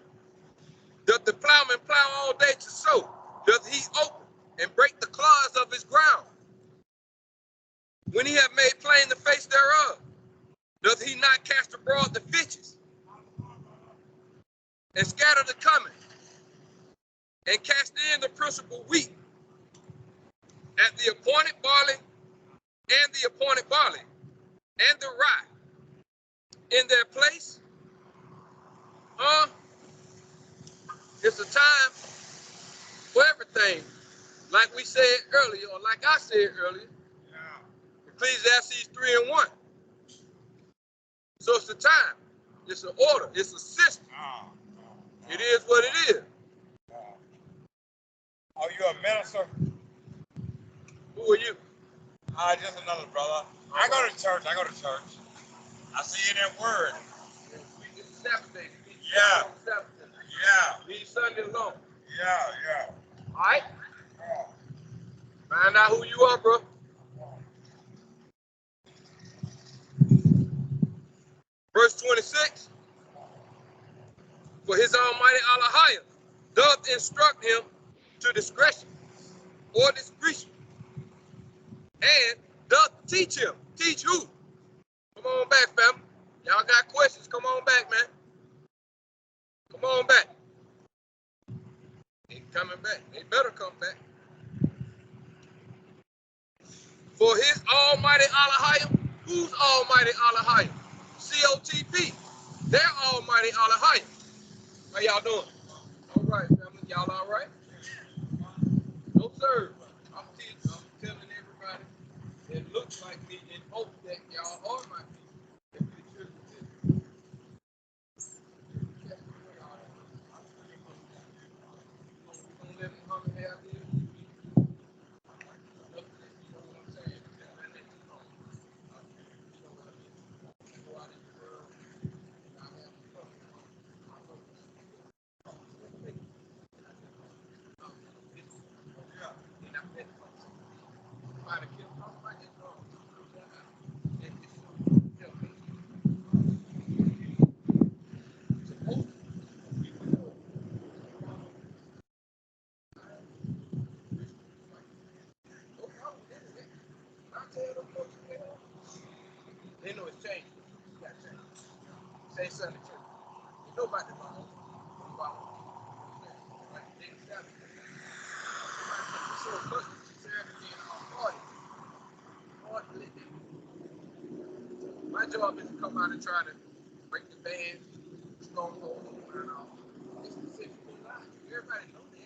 Doth the plowman plow all day to sow? Doth he open and break the clods of his ground? When he have made plain the face thereof, doth he not cast abroad the fitches and scatter the coming and cast in the principal wheat at the appointed barley and the appointed barley and the rye in their place? It's a time for everything. Like we said earlier, or like I said earlier, Ecclesiastes 3:1. So it's a time, it's an order, it's a system. It is what it is. Are you a minister? Who are you? Just another brother. I go to church. I see it in word. It's Sabbath day. Yeah. Yeah. Leave Sunday alone. Yeah. All right? Find out who you are, bro. Verse 26. For his almighty Allahayah doth instruct him to discretion or discretion, and doth teach him. Teach who? Come on back, fam. Y'all got questions? Come on back, man. Come on back. They coming back. They better come back. For his almighty Allahayah. Who's almighty Allahayah? COTP. Their almighty Allahayah. How y'all doing? All right, family. Y'all all right? No, sir. I'm telling everybody that looks like me in hope that y'all are my people. Don't let them come and have this. They know it's changed. You got to change. Say something to church. Nobody knows. My job is to come out and try to break the band, stronghold, and all. It's the 6 life. Everybody knows that.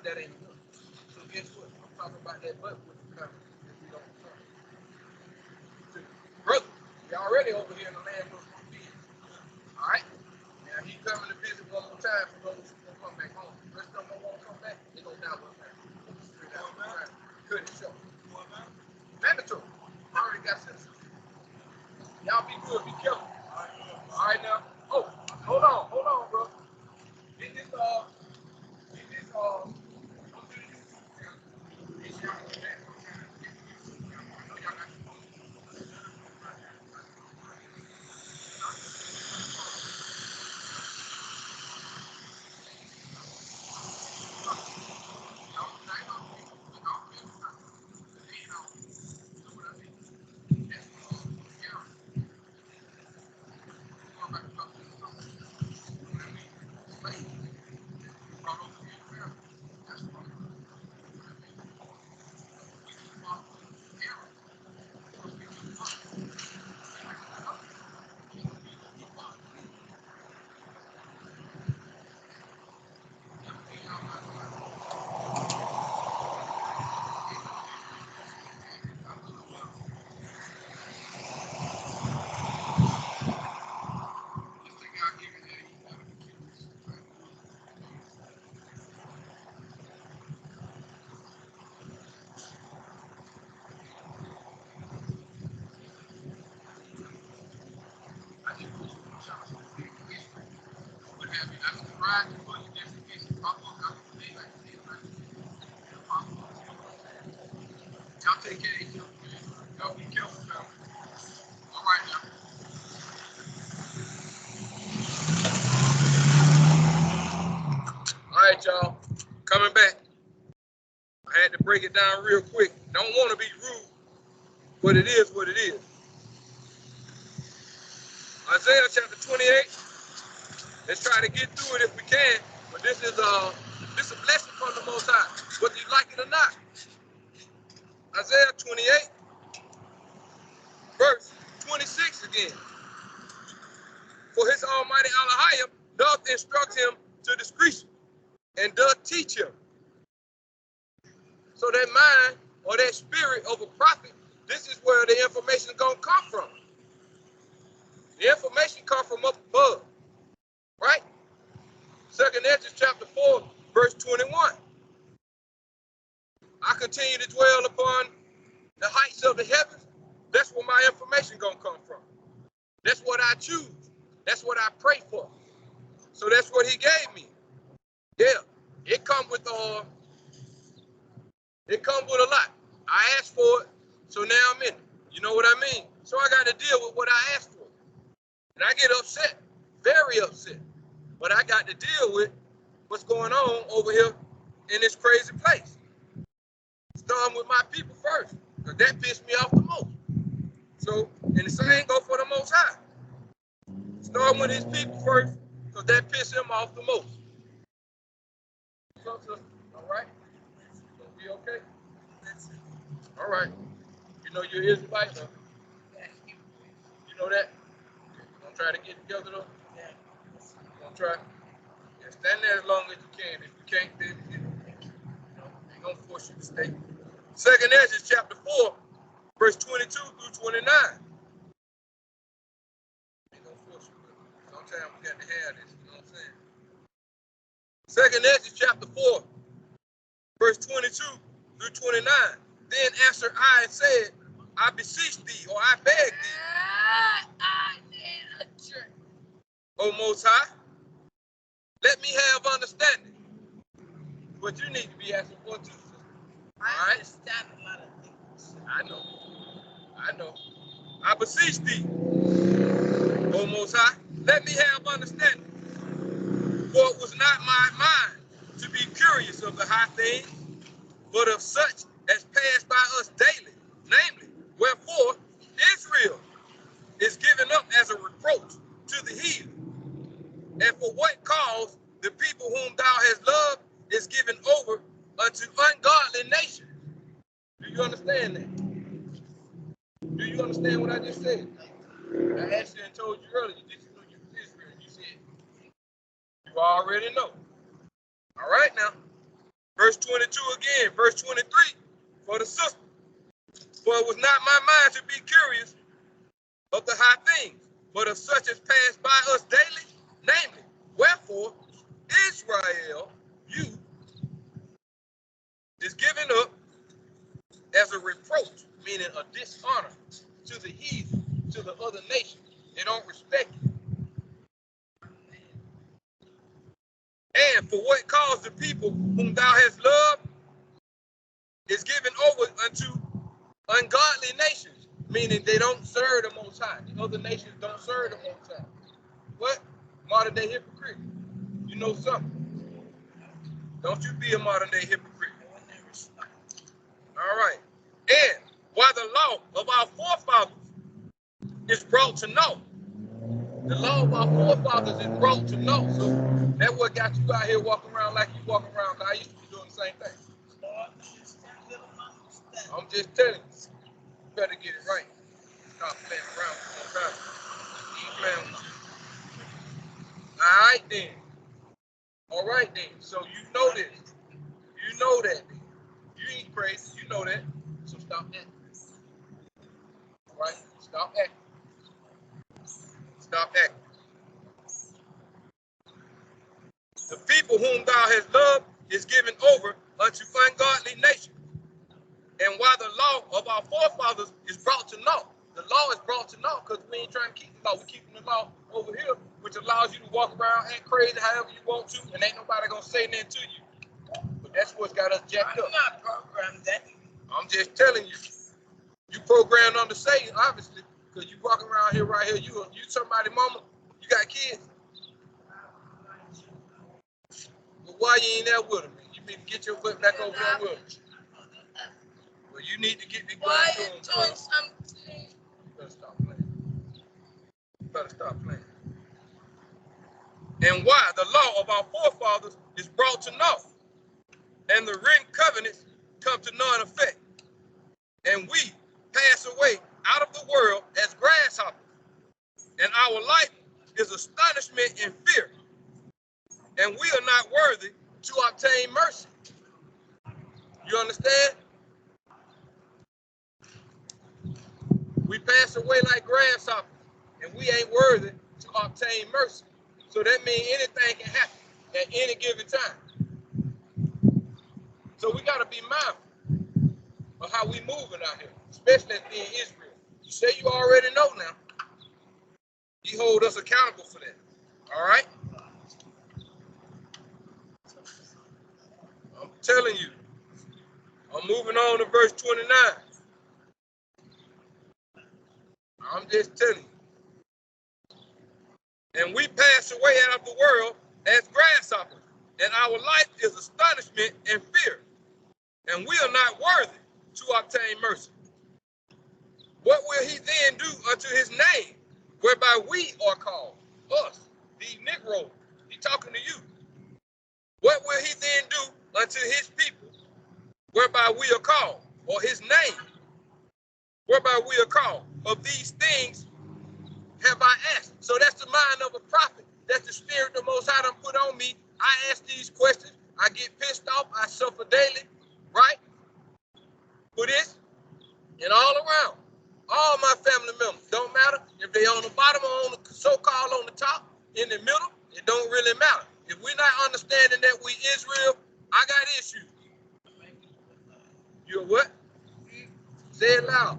but that ain't enough. So guess what? I'm talking about that butt with the coming if we don't come. Brother, we already over here in the land of the all right? Now he coming to visit one more time for those who gonna come back home. The rest of them won't come back, they gonna die one time. Straight out. Cut it short. Mandatory. Already got sense. Y'all be good, be careful. All right now. Oh, hold on, bro. Get this y'all take care of each other. Y'all be careful, fellas. All right now. All right, y'all. Coming back. I had to break it down real quick. Don't want to be rude, but it is what it is. Isaiah chapter 28. Let's try to get through it if we can. But this is a blessing from the Most High, whether you like it or not. Isaiah 28, verse 26 again. For his almighty Elohim doth instruct him to discretion, and doth teach him. So that mind or that spirit of a prophet, this is where the information is going to come from. The information comes from up above, right? 2nd Ezra chapter 4, verse 21. I continue to dwell upon the heights of the heavens. That's where my information going to come from. That's what I choose. That's what I pray for. So that's what he gave me. Yeah, it come with a lot. I asked for it, so now I'm in it. You know what I mean? So I got to deal with what I asked for. And I get upset, very upset. But I got to deal with what's going on over here in this crazy place. Starting with my people first, because that pissed me off the most. So, and the same go for the Most High. Starting with his people first, because that pissed him off the most. So, sister, all right? Gonna be okay? All right. You know you're Israelite, huh? You know that? Don't try to get together though. Don't try. Yeah, stand there as long as you can. If you can't, then they're gonna force you to stay. 2nd Ezra chapter 4, verse 22 through 29. They're gonna force you, but sometimes we got to have this, you know what I'm saying? 2nd Ezra chapter 4, verse 22 through 29. Then answered I and said, I beseech thee, or I beg thee, O Most High, let me have understanding. What you need to be asking for too, sister. I understand a lot of things. I know. I beseech thee, O Most High, let me have understanding. For it was not my mind to be curious of the high things, but of such as pass by us daily. Namely, wherefore Israel is given up as a reproach to the heathen, and for what cause the people whom thou hast loved is given over unto ungodly nations. Do you understand that? Do you understand what I just said? I asked you and told you earlier, did you know you was Israel? And you said, you already know. All right now. Verse 22 again, verse 23 for the sister. For it was not my mind to be curious of the high things, but of such as pass by us daily, namely, wherefore Israel, you, is given up as a reproach, meaning a dishonor to the heathen, to the other nations. They don't respect you. And for what cause the people whom thou hast loved is given over unto ungodly nations, meaning they don't serve the Most High. The other nations don't serve the Most High. What? Modern day hypocrite. You know something. Don't you be a modern day hypocrite. All right. And while the law of our forefathers is brought to naught, the law of our forefathers is brought to naught. So that's what got you out here walking around like you walking around. I used to be doing the same thing. I'm just telling you, you better get it right. Stop playing around with your keep playing with you. All right then. All right then. So you know this. You know that then. You ain't crazy. You know that. So stop that. All right? Stop acting. Stop acting. The people whom thou hast loved is given over unto ungodly nations. And while the law of our forefathers is brought to naught, the law is brought to naught because we ain't trying to keep the law. We're keeping the law over here, which allows you to walk around, act crazy however you want to, and ain't nobody gonna say nothing to you. But that's what's got us jacked up. I'm not programmed that. I'm just telling you. You programmed under Satan, obviously, because you walking around here right here. You somebody mama. You got kids. But why you ain't there with them? You need to get your butt back over there with them. Well, you need to get me going. Why are you doing something? You better stop playing. You better stop playing. And why the law of our forefathers is brought to naught, and the written covenants come to none effect, and we pass away out of the world as grasshoppers, and our life is astonishment and fear, and we are not worthy to obtain mercy. You understand? We pass away like grasshoppers, and we ain't worthy to obtain mercy. So that means anything can happen at any given time. So we got to be mindful of how we moving out here, especially as being Israel. You say you already know now. He hold us accountable for that. All right? I'm telling you. I'm moving on to verse 29. I'm just telling you. And we pass away out of the world as grasshoppers, and our life is astonishment and fear, and we are not worthy to obtain mercy. What will he then do unto his name, whereby we are called? Us, the Negroes. He talking to you. What will he then do unto his people, whereby we are called, or his name, whereby we are called? Of these things have I asked. So that's the mind of a prophet. That's the spirit the Most High done put on me. I ask these questions. I get pissed off. I suffer daily, right? For this and all around. All my family members. Don't matter if they on the bottom or on the so-called on the top, in the middle. It don't really matter. If we're not understanding that we Israel, I got issues. You're what? Say it loud.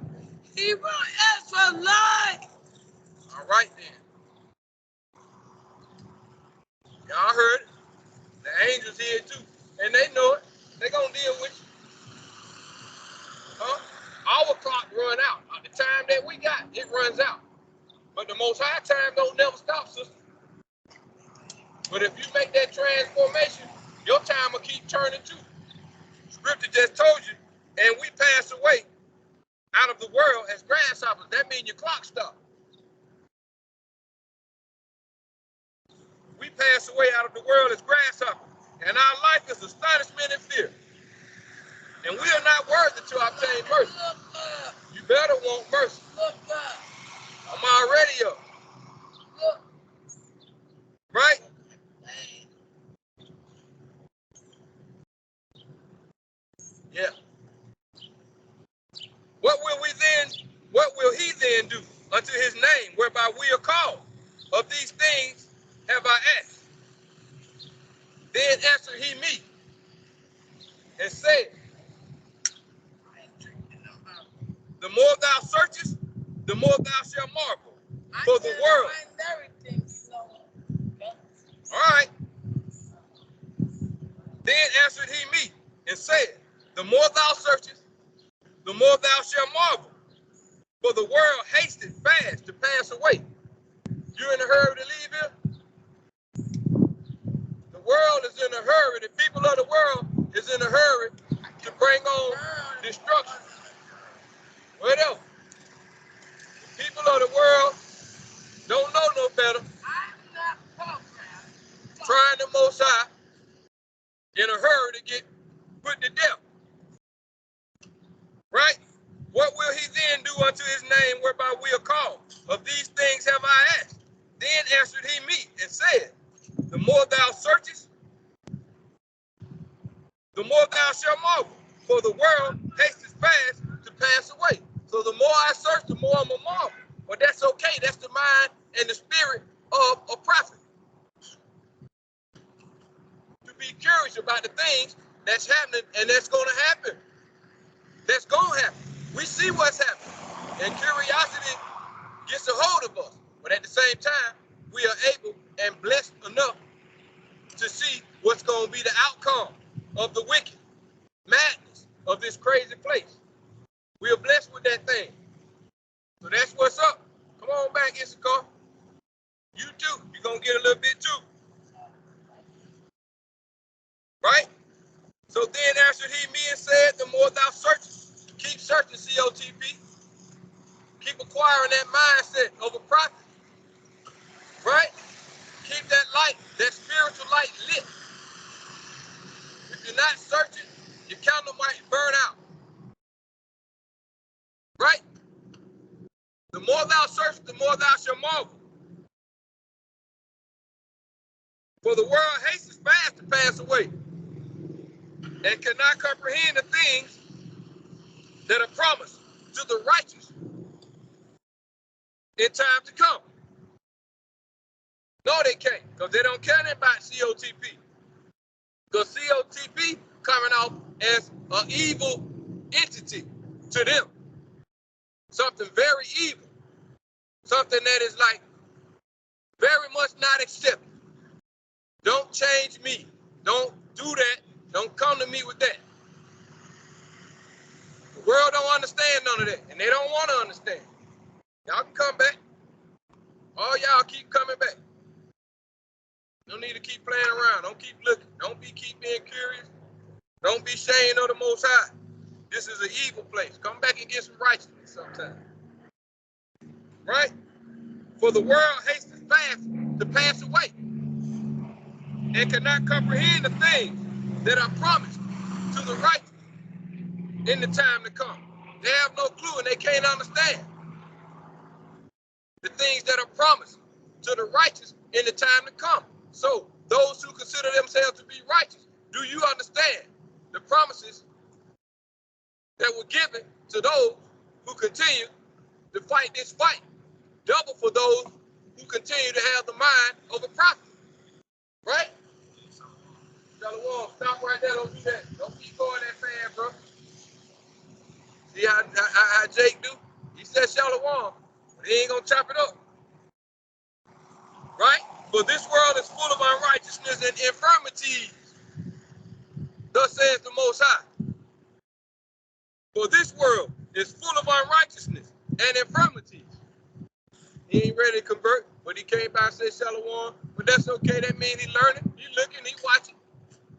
Hebrew Israelite. All right then. Y'all heard it. The angels here too. And they know it. They gonna deal with you. Huh? Our clock run out. The time that we got, it runs out. But the Most High time don't never stop, sister. But if you make that transformation, your time will keep turning too. Scripture just told you, and we pass away out of the world as grasshoppers. That means your clock stopped. We pass away out of the world as grasshoppers, and our life is astonishment and fear. And we are not worthy to obtain mercy. You better want mercy. Look up. I'm already up. Look. Right? Yeah. What will he then do unto his name, whereby we are called? Of these things have I asked. Then answered he me and said, the more thou searchest, the more thou shalt marvel. For the world. All right. Then answered he me and said, the more thou searchest, the more thou shalt marvel. For the world hasteth fast to pass away. You in a hurry to leave here? The world is in a hurry. The people of the world is in a hurry to bring on destruction. What else? The people of the world don't know no better. Trying the Most High in a hurry to get put to death. Right? What will he then do unto his name whereby we are called? Of these things have I asked. Then answered he me and said, the more thou searchest, the more thou shalt marvel. For the world hasteth fast to pass away. So the more I search, the more I'm a marvel. But that's okay. That's the mind and the spirit of a prophet. To be curious about the things that's happening and that's going to happen. That's going to happen. We see what's happening. And curiosity gets a hold of us. But at the same time, we are able and blessed enough to see what's going to be the outcome of the wicked madness of this crazy place. We are blessed with that thing. So that's what's up. Come on back, Issachar. You too. You're going to get a little bit too. Right? So then answered he me and said, the more thou searchest, keep searching, COTP. Keep acquiring that mindset of a prophet. Right? Keep that light, that spiritual light lit. If you're not searching, your candle might burn out. Right? The more thou search, the more thou shalt marvel. For the world hastens fast to pass away and cannot comprehend the things that are promised to the righteous in time to come. No, they can't, because they don't care about COTP. Because COTP coming off as an evil entity to them. Something very evil. Something that is like very much not accepted. Don't change me. Don't do that. Don't come to me with that. The world don't understand none of that, and they don't want to understand. Y'all can come back. All y'all keep coming back. No need to keep playing around. Don't keep looking. Don't keep being curious. Don't be ashamed of the Most High. This is an evil place. Come back and get some righteousness sometime. Right? For the world hastens fast to pass away and cannot comprehend the things that are promised to the righteous in the time to come. They have no clue and they can't understand the things that are promised to the righteous in the time to come. So those who consider themselves to be righteous, do you understand the promises that were given to those who continue to fight this fight? Double for those who continue to have the mind of a prophet. Right? Shalom, stop right there. Don't do that. Don't keep going that fast, bro. See how Jake do? He said shalom, but he ain't gonna chop it up. Right? For this world is full of unrighteousness and infirmities. Thus says the Most High. For this world is full of unrighteousness and infirmities. He ain't ready to convert, but he came by and said shalom. But that's okay. That means he learning. He looking. He watching.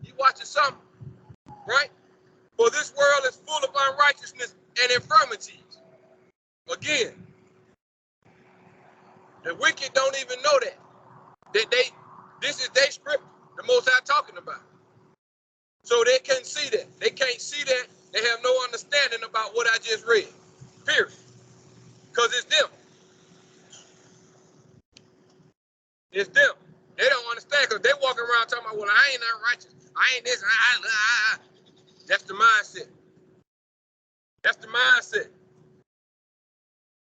He watching something. Right? For this world is full of unrighteousness and infirmities. Again, the wicked don't even know that. This is their script, the Most High talking about. So they can't see that. They can't see that. They have no understanding about what I just read. Period. Because it's them. It's them. They don't understand because they walking around talking about, well, I ain't not righteous. I ain't this. That's the mindset. That's the mindset.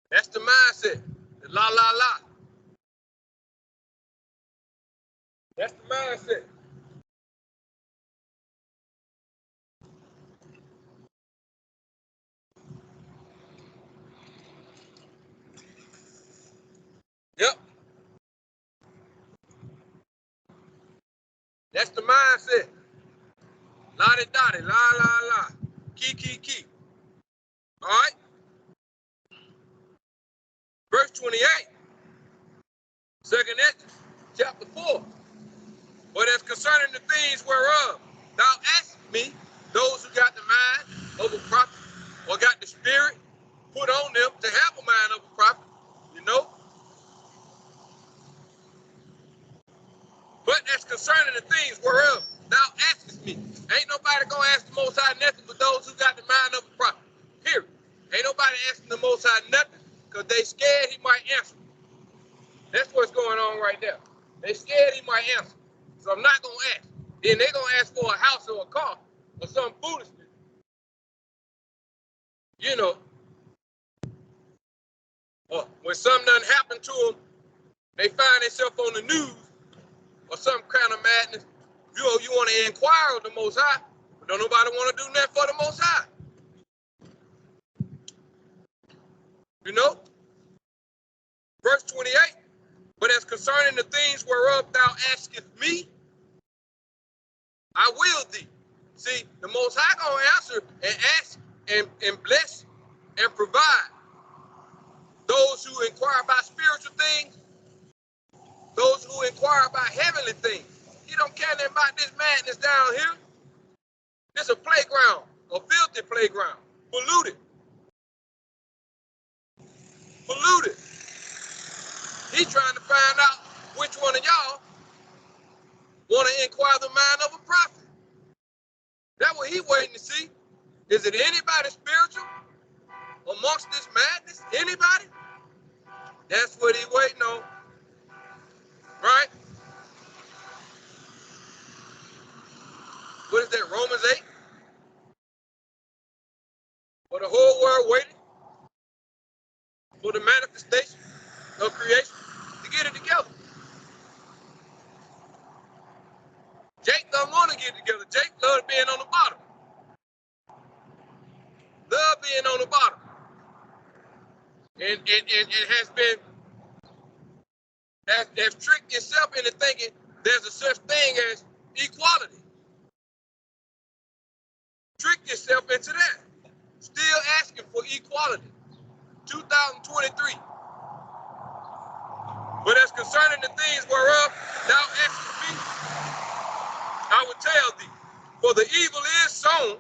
That's the mindset. The la la la. That's the mindset. Yep. That's the mindset. Lottie dottie, la la la. Key. All right? Verse 28. Second Ezra, chapter 4. But as concerning the things whereof thou askest me, those who got the mind of a prophet or got the spirit put on them to have a mind of a prophet, you know. But as concerning the things whereof thou askest me, ain't nobody gonna ask the Most High nothing but those who got the mind of a prophet. Period. Ain't nobody asking the Most High nothing because they scared he might answer. That's what's going on right there. They scared he might answer. So I'm not gonna ask. Then they gonna ask for a house or a car or some foolishness. You know. Or when something done happened to them, they find themselves on the news or some kind of madness. You want to inquire of the Most High, but don't nobody want to do nothing for the Most High. You know? Verse 28, but as concerning the things whereof thou askest me, I will thee. See, the Most High gonna answer and ask and bless and provide. Those who inquire about spiritual things, those who inquire about heavenly things. He don't care nothing about this madness down here. It's a playground, a filthy playground, polluted. He's trying to find out which one of y'all want to inquire the mind of a prophet. That's what he waiting to see. Is it anybody spiritual amongst this madness? Anybody? That's what he waiting on. Right? What is that, Romans 8? For the whole world waiting for the manifestation of creation to get it together. Jake don't want to get it together. Jake loves being on the bottom. Love being on the bottom. And has tricked itself into thinking there's a such thing as equality. Tricked itself into that. Still asking for equality. 2023. But as concerning the things whereof thou askest me, I will tell thee. For the evil is sown,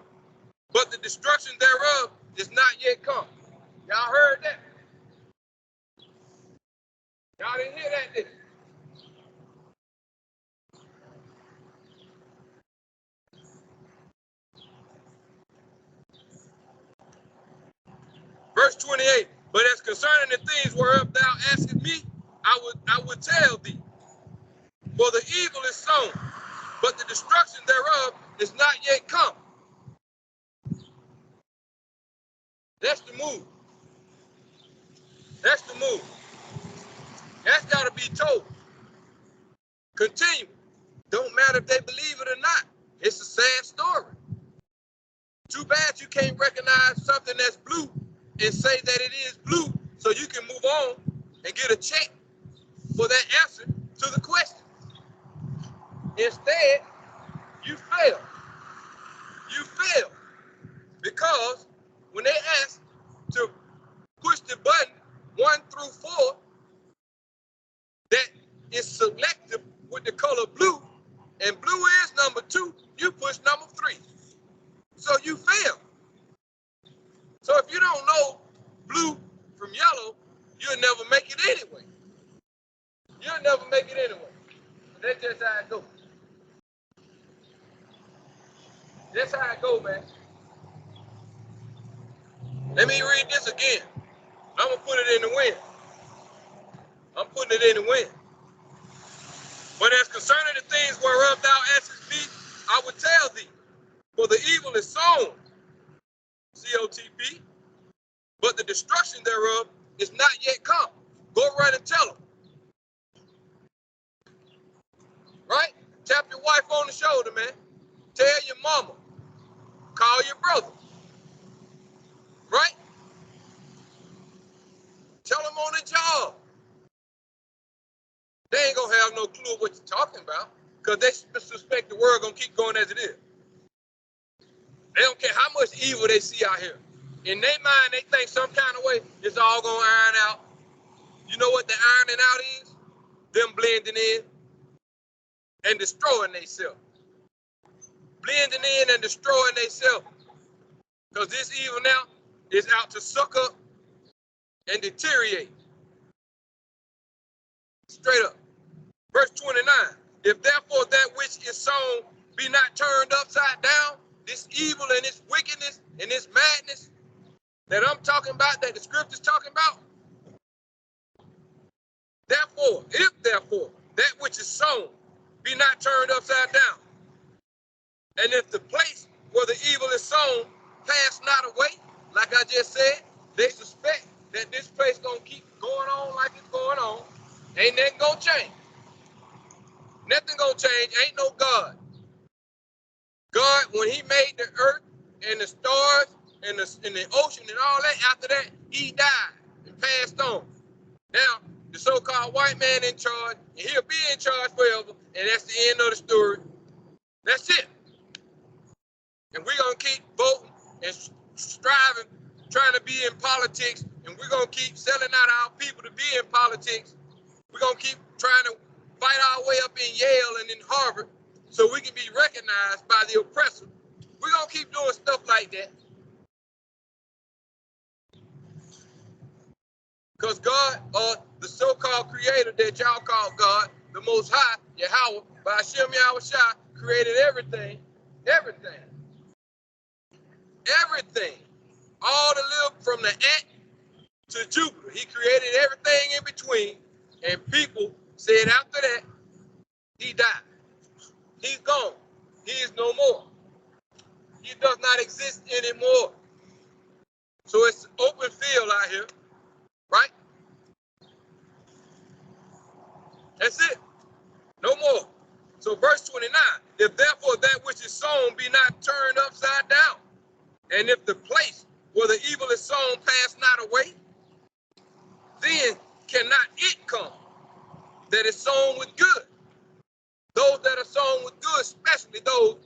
but the destruction thereof is not yet come. Y'all heard that? Y'all didn't hear that, did you? Verse 28, but as concerning the things whereof thou askest me, I would tell thee. For the evil is sown, but the destruction thereof is not yet come. That's the move. That's the move. That's got to be told. Continue. Don't matter if they believe it or not. It's a sad story. Too bad you can't recognize something that's blue and say that it is blue so you can move on and get a check for that answer to the question. Instead, you fail. You fail because when they ask to push the button 1 through 4 that is selective with the color blue, and blue is number 2, you push number 3. So you fail. So if you don't know blue from yellow, you'll never make it anyway. You'll never make it anyway. That's just how it goes. That's how it goes, man. Let me read this again. I'm going to put it in the wind. I'm putting it in the wind. But as concerning the things whereof thou askest me, I will tell thee. For the evil is sown. COTP, but the destruction thereof is not yet come. Go run and tell them. Right? Tap your wife on the shoulder, man. Tell your mama. Call your brother. Right? Tell them on the job. They ain't gonna have no clue what you're talking about because they suspect the world gonna keep going as it is. They don't care how much evil they see out here. In their mind, they think some kind of way it's all gonna iron out. You know what the ironing out is? Them blending in and destroying themselves. Blending in and destroying themselves. Because this evil now is out to suck up and deteriorate. Straight up. Verse 29. If therefore that which is sown be not turned upside down, this evil and this wickedness and this madness that I'm talking about, that the scripture's talking about, therefore, if therefore that which is sown be not turned upside down, and if the place where the evil is sown pass not away, like I just said, they suspect that this place gonna keep going on like it's going on. Ain't nothing gonna change. Nothing gonna change. Ain't no God. God, when he made the earth and the stars and the ocean and all that, after that, he died and passed on. Now, the so-called white man in charge, and he'll be in charge forever, and that's the end of the story. That's it. And we're going to keep voting and striving, trying to be in politics, and we're going to keep selling out our people to be in politics. We're going to keep trying to fight our way up in Yale and in Harvard so we can be recognized by the oppressor. We're going to keep doing stuff like that. Because God, the so-called creator that y'all call God, the Most High, Yahweh, by Hashem Yahushua, created everything. Everything. Everything. All the little, from the ant to Jupiter. He created everything in between. And people said after that, he died. He's gone. He is no more. He does not exist anymore. So it's open field out here, right? That's it. No more. So verse 29, if therefore that which is sown be not turned upside down, and if the place where the evil is sown pass not away, then cannot it come that is sown with good. Those that are sown with good, especially those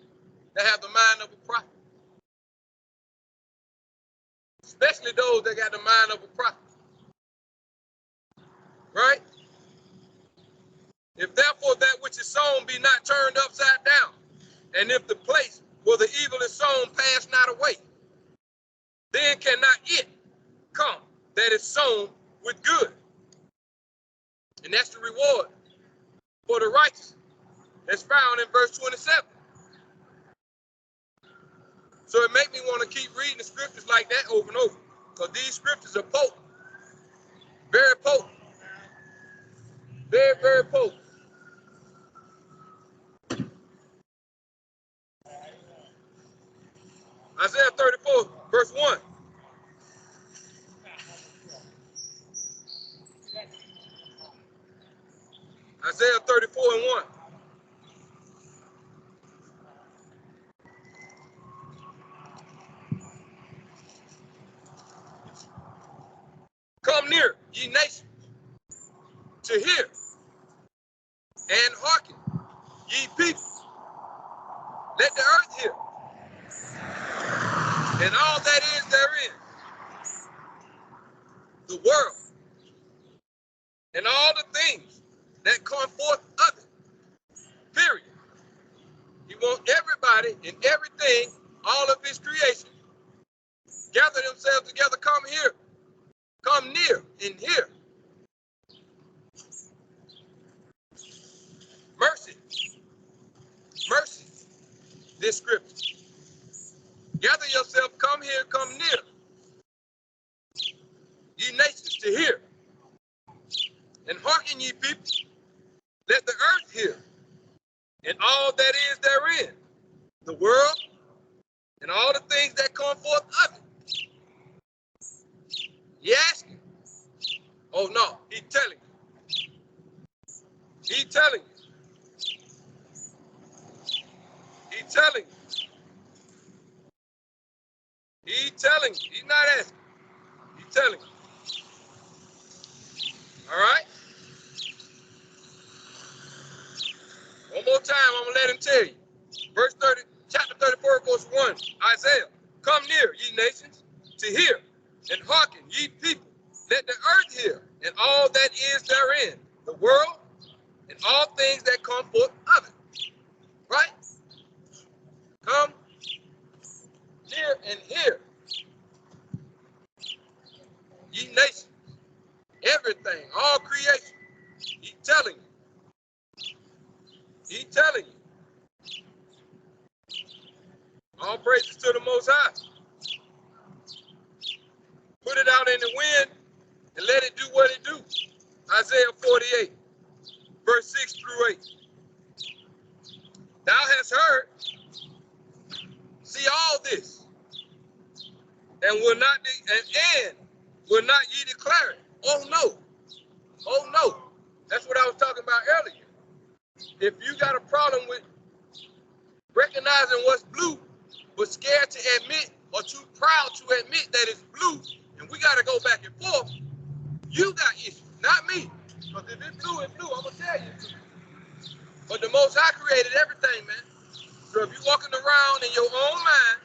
that have the mind of a prophet. Especially those that got the mind of a prophet. Right? If therefore that which is sown be not turned upside down, and if the place where the evil is sown pass not away, then cannot it come that is sown with good. And that's the reward for the righteous. That's found in verse 27. So it makes me want to keep reading the scriptures like that over and over, because these scriptures are potent. Very potent. Very, very potent. Isaiah 34, verse 1. Isaiah 34 and 1. Come near, ye nations, to hear, and hearken, ye people. Let the earth hear, and all that is therein, the world, and all the things that come forth of it, period. He wants everybody and everything, all of his creation, gather themselves together, come here, come near and hear. Mercy, mercy, this scripture. Gather yourself, come here, come near, ye nations, to hear, and hearken, ye people. Let the earth hear, and all that is therein, the world, and all the things that come forth of it. telling you. He's not asking. He's telling you. All right? One more time, I'm going to let him tell you. Verse 30, chapter 34, verse 1, Isaiah. Come near, ye nations, to hear, and hearken, ye people. Let the earth hear, and all that is therein, the world, and all things that come forth of it. Right? Come near and hear. Ye nations, everything, all creation. He's telling you. He's telling you. All praises to the Most High. Put it out in the wind and let it do what it do. Isaiah 48, verse 6 through 8. Thou hast heard, see all this, and will not ye declare it? Oh no. Oh no. That's what I was talking about earlier. If you got a problem with recognizing what's blue, but scared to admit or too proud to admit that it's blue, and we got to go back and forth, you got issues, not me. Because if it's blue, it's blue. I'm going to tell you. But the Most High created everything, man. So if you're walking around in your own mind,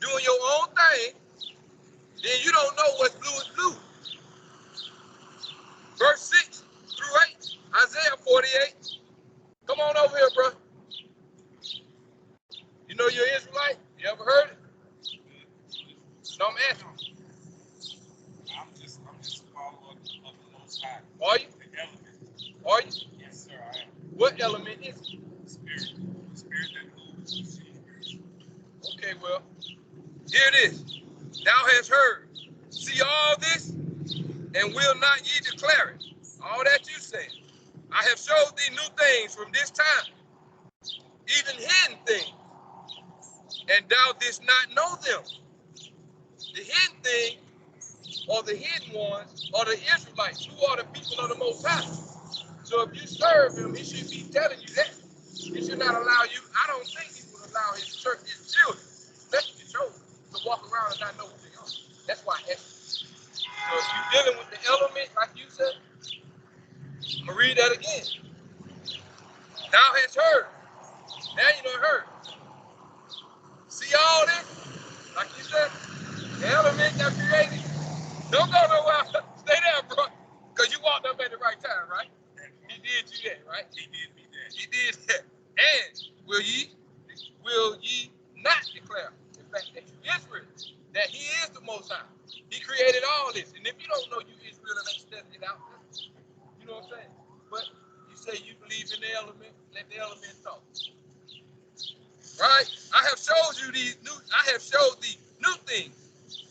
doing your own thing, then you don't know what's blue is blue. Verse 6 through 8, Isaiah 48. Come on over here, bro. You know you're Israelite? You ever heard it? No, I'm asking. I'm just a follower of the Most High. Are you? The element. Are you? Yes, sir, I am. What element is it? The spirit. The spirit that moves the sea. Okay, well, here it is. Thou hast heard. See all this, and will not ye declare it? All that you say. I have showed thee new things from this time, even hidden things, and thou didst not know them. The hidden thing, or the hidden ones, are the Israelites, who are the people of the Most High. So if you serve him, he should be telling you that. He should not allow you. I don't think he would allow his church, his children, especially his children, to walk around and not know who they are. That's why I asked you. So if you're dealing with the element, like you said, I'm going to read that again. Thou hast heard. Now you done heard. See all this? Like you said, the element that created. Don't go nowhere. Stay there, bro. Because you walked up at the right time, right? He did you that, right? He did me that. He did that. And will ye not declare the fact that you Israel, that he is the Most High? He created all this. And if you don't know you Israel and ain't studied it out, you know what I'm saying? But you say you believe in the element, let the element talk. Right? I have showed thee new things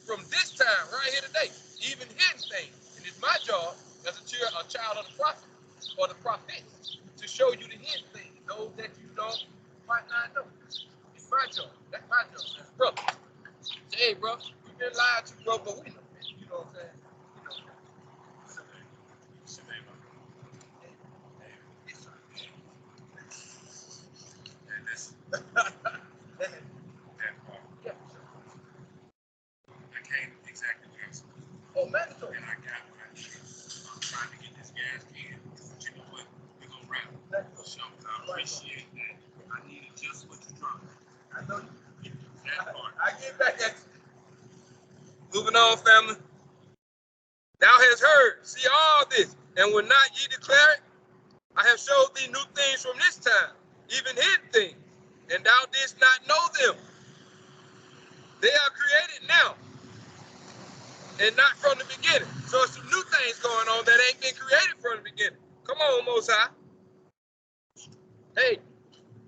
from this time right here today, even hidden things. And it's my job as a child of the prophet or the prophet to show you the hidden things, those that you might not know. It's my job. That's my job. That's brother. Say, hey, bro, we've been lied to, bro, but we know that. You know what I'm saying? Oh, mandatory. And I got what I needed. I'm trying to get this gas can. But you know what? We're going to wrap it. So I appreciate that. I needed just what you dropped. I know you. That part. I get back at you. Moving on, family. Thou hast heard, see all this, and will not ye declare it? I have showed thee new things from this time, even hidden things, and thou didst not know them. They are created now, and not from the beginning. So it's some new things going on that ain't been created from the beginning. Come on, Most High. Hey,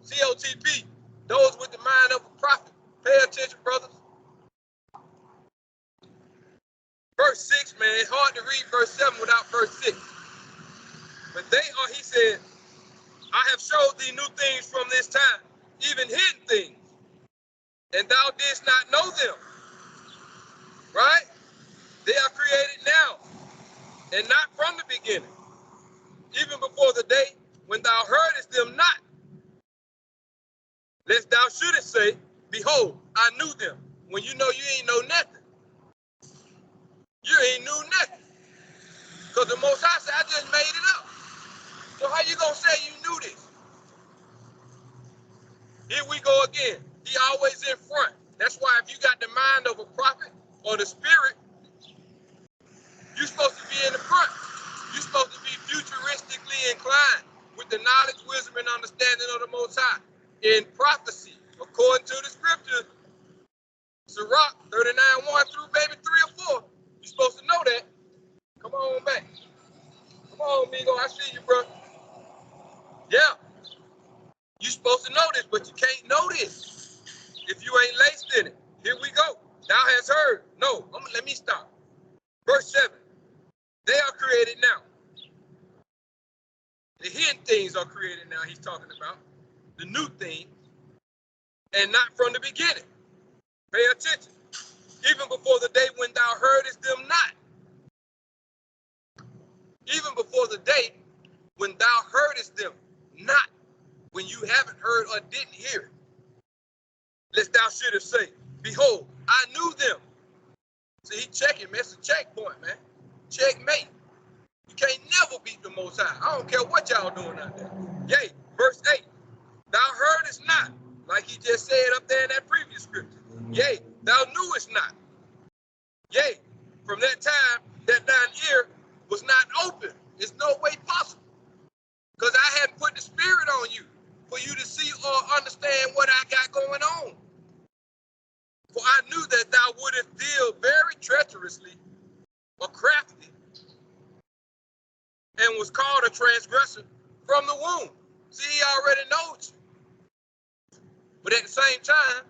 COTP, those with the mind of a prophet, pay attention, brothers. Verse 6, man, it's hard to read verse 7 without verse 6. But they are, he said, I have showed thee new things from this time, even hidden things, and thou didst not know them. Right? They are created now, and not from the beginning, even before the day when thou heardest them not. Lest thou shouldest say, behold, I knew them. when you know you ain't know nothing. You ain't knew nothing. Because the Most High said, I just made it up. So how you gonna say you knew this? Here we go again. He always in front. That's why if you got the mind of a prophet or the spirit, you're supposed to be in the front. You're supposed to be futuristically inclined with the knowledge, wisdom, and understanding of the Most High. In prophecy, according to the scriptures, Sirach 39:1 through maybe 3 or 4. You're supposed to know that. Come on back. Come on, Migo. I see you, bro. Yeah. You're supposed to know this, but you can't know this if you ain't laced in it. Here we go. Thou hast heard. No, let me stop. Verse 7. They are created now. The hidden things are created now, he's talking about. The new thing, and not from the beginning. Pay attention. Even before the day when thou heardest them not. Even before the day when thou heardest them not. When you haven't heard or didn't hear it. Lest thou shouldest say, behold, I knew them. See, he checking, man. It's a checkpoint, man. Checkmate. You can't never beat the Most High. I don't care what y'all doing out there. Yea, verse 8. Thou heardest not, like he just said up there in that previous scripture. Yea, thou knewest not. Yea, from that time that thine ear was not open. It's no way possible. Because I hadn't put the spirit on you for you to see or understand what I got going on. For I knew that thou wouldest deal very treacherously or crafty, and was called a transgressor from the womb. See, he already knows you. But at the same time,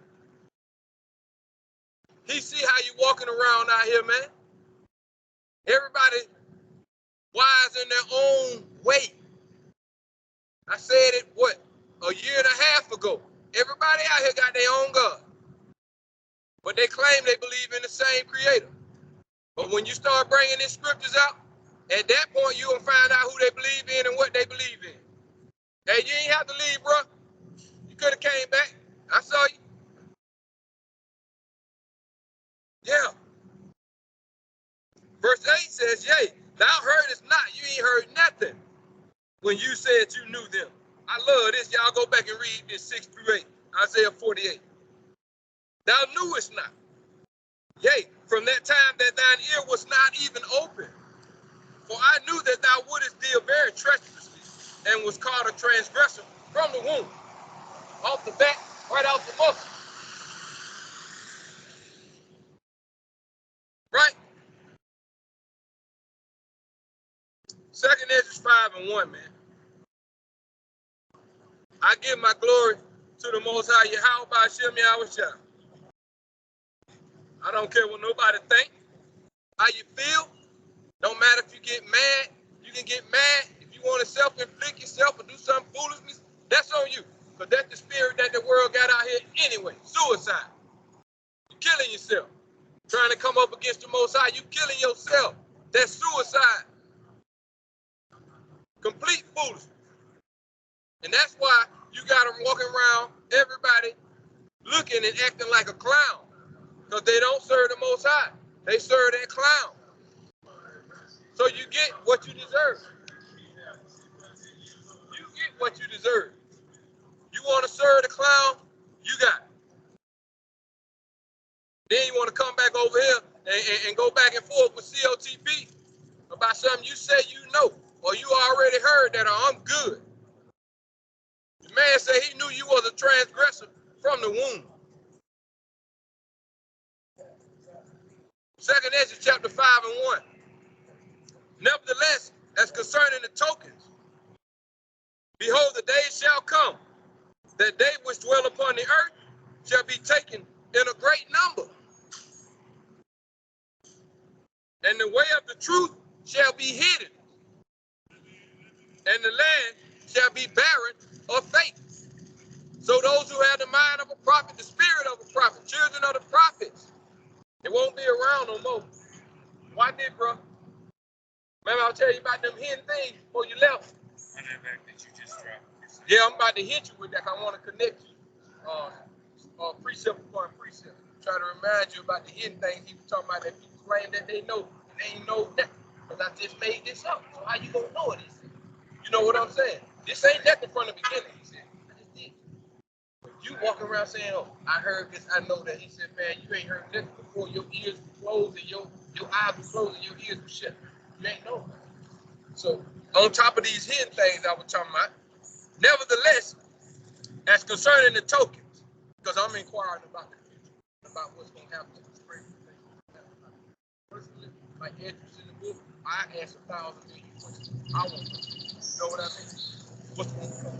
he see how you walking around out here, man. Everybody wise in their own way. I said it, what, a year and a half ago. Everybody out here got their own God. But they claim they believe in the same creator. But when you start bringing these scriptures out, at that point, you will find out who they believe in and what they believe in. Hey, you ain't have to leave, bro. You could have came back. I saw you. Yeah. Verse 8 says, yea, thou heardest not. You ain't heard nothing when you said you knew them. I love this. Y'all go back and read this 6 through 8. Isaiah 48. Thou knewest not. Yea, from that time that thine ear was not even open. For I knew that thou wouldest deal very treacherously, and was called a transgressor from the womb. Off the back, right out the muscle. Right? 2nd Ezra 5:1, man. I give my glory to the Most High Yahweh by Hashem Yahushua. I don't care what nobody think, how you feel. Don't matter if you get mad. You can get mad if you want to self-inflict yourself or do some foolishness. That's on you. Because that's the spirit that the world got out here anyway. Suicide. You're killing yourself. Trying to come up against the Most High. You killing yourself. That's suicide. Complete foolishness. And that's why you got them walking around, everybody looking and acting like a clown. Because they don't serve the Most High. They serve that clown. So you get what you deserve. You get what you deserve. You want to serve the clown, you got it. Then you want to come back over here and go back and forth with COTP about something you say you know, or you already heard that, or I'm good. The man said he knew you was a transgressor from the womb. 2nd Ezra chapter 5:1. Nevertheless, as concerning the tokens, behold, the days shall come that they which dwell upon the earth shall be taken in a great number. And the way of the truth shall be hidden, and the land shall be barren of faith. So those who have the mind of a prophet, the spirit of a prophet, children of the prophets, they won't be around no more. Why did, bro? Remember, I'll tell you about them hidden things before you left. And that back that you just dropped. Yeah, I'm about to hit you with that. I want to connect you precept upon precept. trying to remind you about the hidden things he was talking about that people claim that they know, and they ain't know that. Because I just made this up. So how you gonna know it? You know what I'm saying? This ain't nothing from the beginning, he said. I just did. But you walking around saying, oh, I heard this, I know that. He said, man, you ain't heard nothing before. Your ears were closed and your eyes were closed and your ears were shut. You ain't know. So on top of these hidden things I was talking about, nevertheless, as concerning the tokens, because I'm inquiring about the future, about what's going to happen to the spring. Personally, my interest in the book, I ask 1,000 million questions. I want to know. You know what I mean? What's going to come?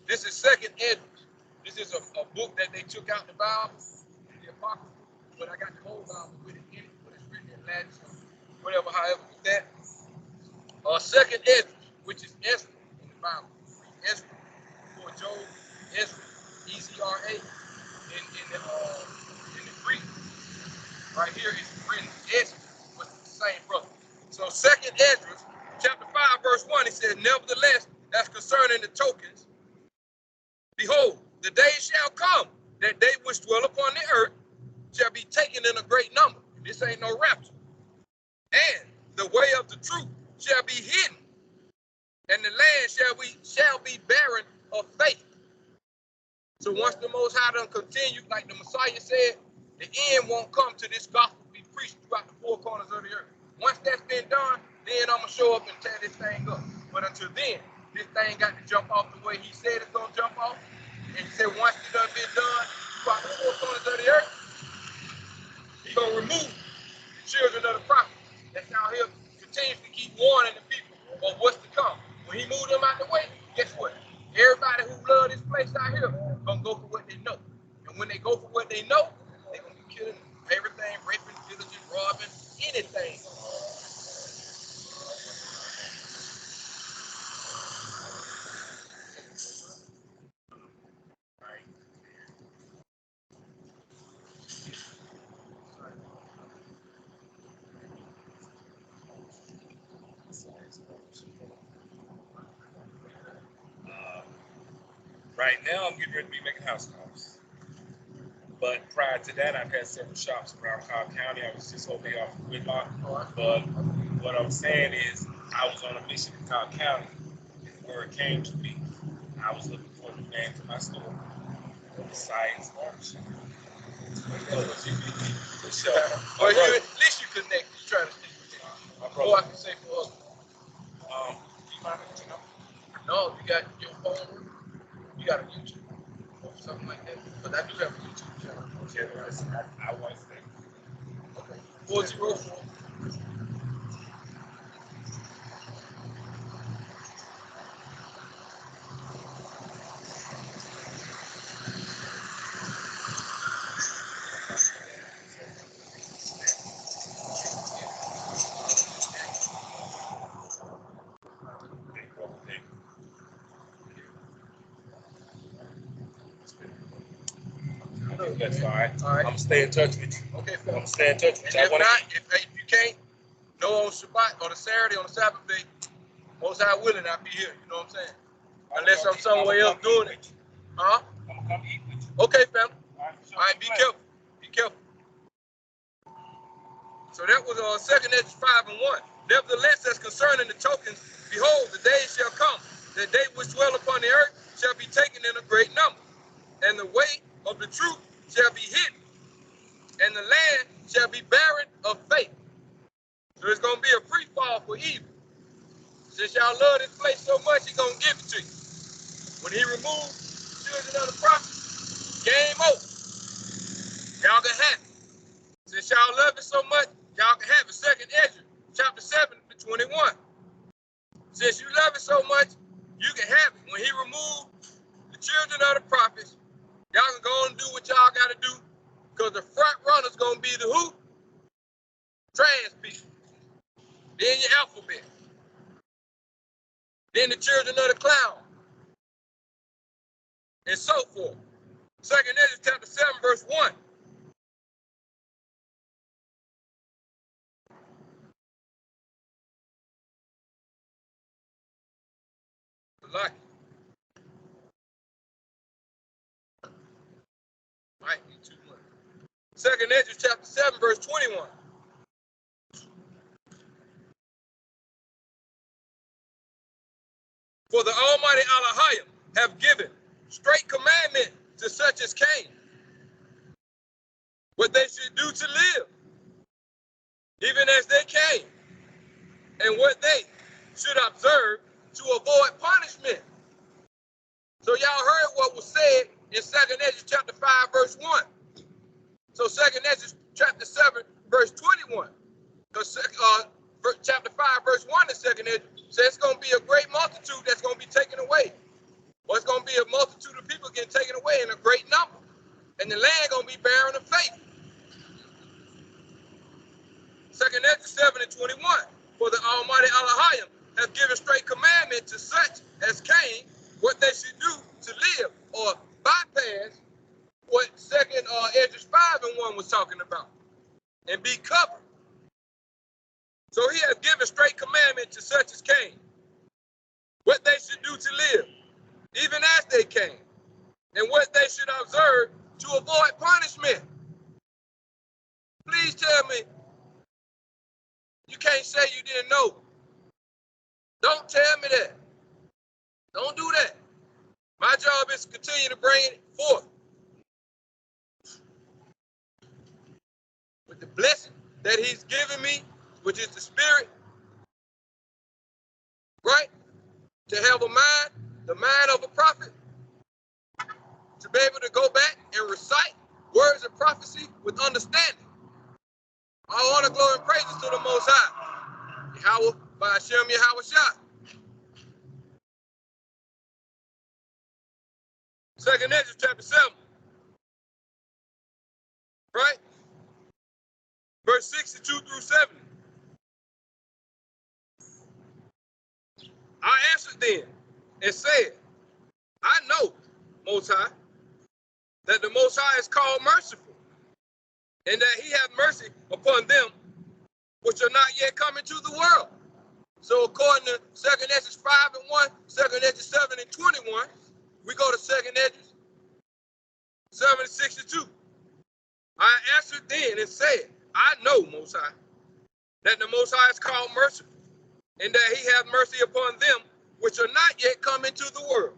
This is second Ezra. This is a book that they took out the Bible, the Apocrypha, but I got the whole Bible with it in it, but it's written in Latin, so whatever, however, with that. Second Ezra, which is Ezra in the Bible. Ezra, before Job, Ezra, E-Z-R-A, in the Greek. Right here is written Ezra, but it's the same brother. So second Ezra, chapter 5, verse 1, it says, nevertheless, that's concerning the tokens. Behold, the day shall come that they which dwell upon the earth shall be taken in a great number. This ain't no rapture. And the way of the truth shall be hidden, and the land shall be barren of faith. So once the Most High done continue, like the Messiah said, the end won't come to this gospel be preached throughout the four corners of the earth. Once that's been done, then I'm gonna show up and tear this thing up. But until then, this thing got to jump off the way he said it's gonna jump off. And he said once it's done been done throughout the four corners of the earth, he's gonna remove the children of the prophet that's out here continuously keep warning the people of what's to come. When he moved them out the way, guess what? Everybody who love this place out here gonna go for what they know. And when they go for what they know, they're gonna be killing everything, raping, pillaging, robbing, anything. Right now, I'm getting ready to be making house calls. But prior to that, I've had several shops around Cobb County. I was just over here off of Whitlock. But what I'm saying is, I was on a mission in Cobb County, and where it came to me, I was looking for the name to my store, the Science Barbershop. Well, at least you connect. You try to stick with it. Or I can say for us. Do you mind if you know? No, you got your phone. You got a YouTube or something like that. But I do have a YouTube channel. Okay, I want to say. Okay. 404. That's all right. All right. I'm gonna stay in touch with you. Okay, I'm fella. gonna stay in touch with you. And if not, if you can't, no on Shabbat, on a Saturday, on a Sabbath day, most high willing, I'll be here. You know what I'm saying? Unless I'm somewhere else doing it. Huh? I'm gonna come eat with you. Okay, fella. All right, be careful. Be careful. So that was 2nd Ezra 5 and 1. Nevertheless, as concerning the tokens, behold, the day shall come, that they which dwell upon the earth shall be taken in a great number, and the way of the truth shall be hidden, and the land shall be barren of faith. So it's going to be a free fall for evil. Since y'all love this place so much, he's going to give it to you. When he removed the children of the prophet, game over. Y'all can have it. Since y'all love it so much, y'all can have it. 2nd Ezra, chapter 7 to 21. Since you love it so much, you can have it. When he removed the children of the prophets, y'all can go and do what y'all got to do, because the front runner's going to be the who? Trans people. Then your alphabet. Then the children of the cloud. And so forth. 2nd Ezra chapter 7, verse 1. Like it. Right, me too. 2nd Ezra chapter 7, verse 21. For the Almighty Elohim have given straight commandment to such as came, what they should do to live, even as they came, and what they should observe to avoid punishment. So y'all heard what was said in 2nd Ezra chapter 5, verse 1. So 2nd Ezra chapter 7, verse 21. Because chapter 5, verse 1 in 2nd Ezra says it's going to be a great multitude that's going to be taken away. Or it's going to be a multitude of people getting taken away in a great number. And the land going to be barren of faith. 2nd Ezra 7 and 21. For the Almighty Elohim have given straight commandment to such as came what they should do to live, or bypass what 2nd Ezra 5 and 1 was talking about, and be covered. So he has given straight commandment to such as came, what they should do to live, even as they came, and what they should observe to avoid punishment. Please tell me, you can't say you didn't know. Don't tell me that. Don't do that. My job is to continue to bring it forth with the blessing that he's given me, which is the Spirit, right? To have a mind, the mind of a prophet, to be able to go back and recite words of prophecy with understanding. All honor, glory, and praises to the Most High. Yahweh, by Hashem, Yahweh Shah. 2nd Ezra chapter 7, right? Verse 62 through 70. I answered then and said, I know, Most High, that the Most High is called merciful, and that he hath mercy upon them which are not yet come into the world. So according to 2nd Ezra 5 and 1, 2nd Ezra 7 and 21, we go to 2nd Ezra 7 and 62. I answered then and said, I know, Most High, that the Most High is called merciful, and that he hath mercy upon them which are not yet come into the world.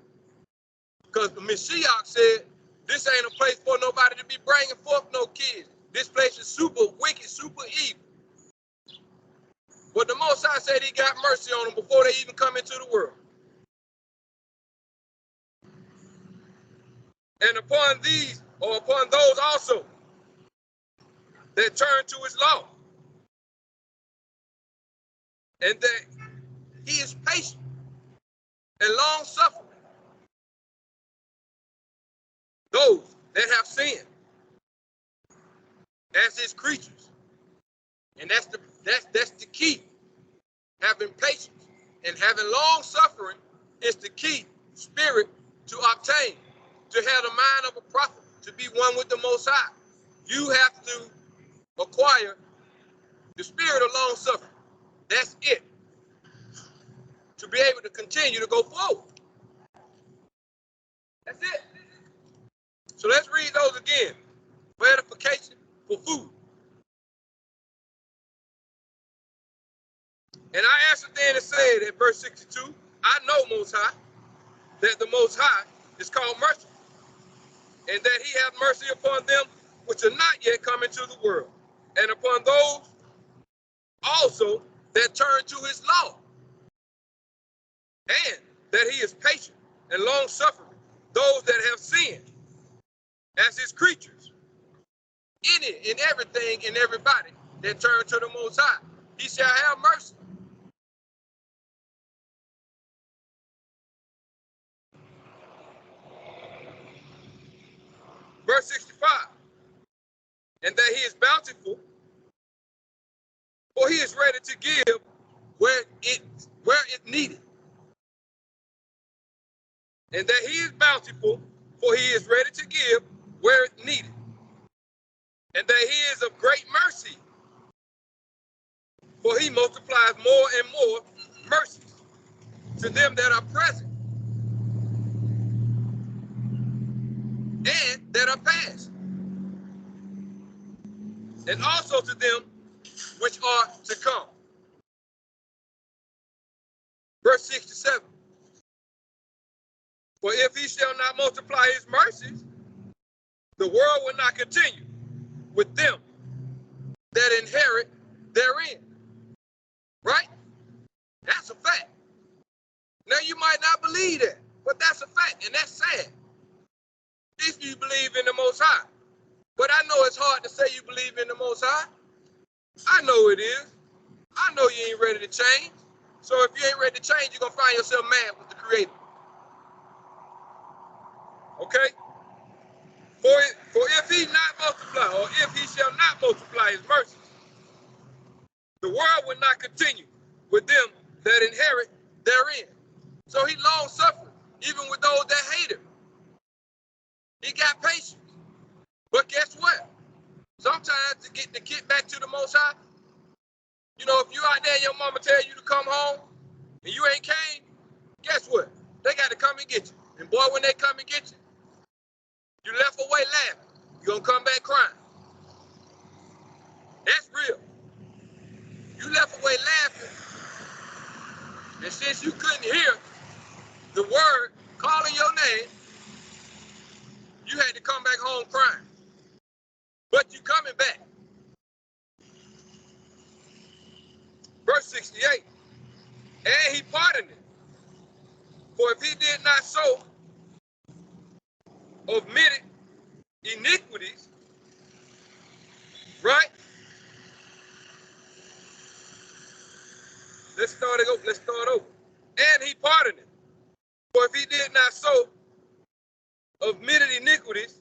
Because the Mashiach said, this ain't a place for nobody to be bringing forth no kids. This place is super wicked, super evil. But the Most High said he got mercy on them before they even come into the world. And upon these, or upon those also that turn to his law, and that he is patient and long suffering, those that have sinned as his creatures. And that's the key. Having patience and having long suffering is the key spirit to obtain, to have the mind of a prophet, to be one with the Most High. You have to acquire the spirit of long suffering. That's it. To be able to continue to go forward. That's it. So let's read those again. For edification, for food. And I answered then and said at verse 62, I know, Most High, that the Most High is called merciful, and that he hath mercy upon them which are not yet come into the world, and upon those also that turn to his law, and that he is patient and long suffering, those that have sinned as his creatures, in it, in everything, in everybody that turn to the Most High, he shall have mercy. Verse 65, and that he is bountiful, for he is ready to give where it needed. And that he is bountiful, for he is ready to give where it needed. And that he is of great mercy, for he multiplies more and more mercies to them that are present and that are past. and also to them which are to come. Verse 67. For if he shall not multiply his mercies, the world will not continue with them that inherit therein. Right? That's a fact. Now you might not believe that, but that's a fact, and that's sad. If you believe in the Most High. But I know it's hard to say you believe in the Most High. I know it is. I know you ain't ready to change. So if you ain't ready to change, you're going to find yourself mad with the Creator. Okay? For if he not multiply, or if he shall not multiply his mercies, the world will not continue with them that inherit therein. So he long suffering, even with those that hate him. He got patience. But guess what? Sometimes to get back to the Most High, you know, if you out there and your mama tell you to come home and you ain't came, guess what? They got to come and get you. And boy, when they come and get you, you left away laughing. You're going to come back crying. That's real. You left away laughing. And since you couldn't hear the word calling your name, you had to come back home crying. But you coming back. Verse 68. And he pardoned it. For if he did not so of many iniquities, right? Let's start over. And he pardoned it. For if he did not so of many iniquities,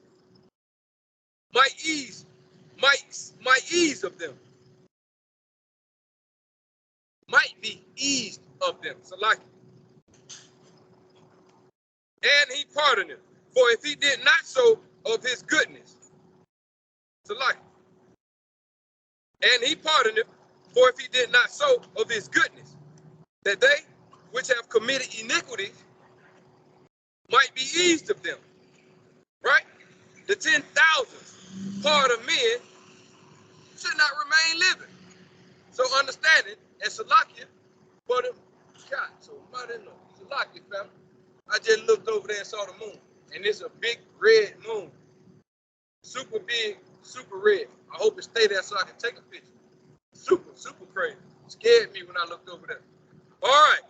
might ease of them. Might be eased of them. So like, and he pardoned it. For if he did not so of his goodness, so like, and he pardoned it. For if he did not so of his goodness, that they which have committed iniquities might be eased of them. Right? The 10,000th part of men should not remain living. So understanding, and Salakia, for them, God, so mother no, Salakia family. I just looked over there and saw the moon. And it's a big red moon. Super big, super red. I hope it stay there so I can take a picture. Super crazy. Scared me when I looked over there. All right.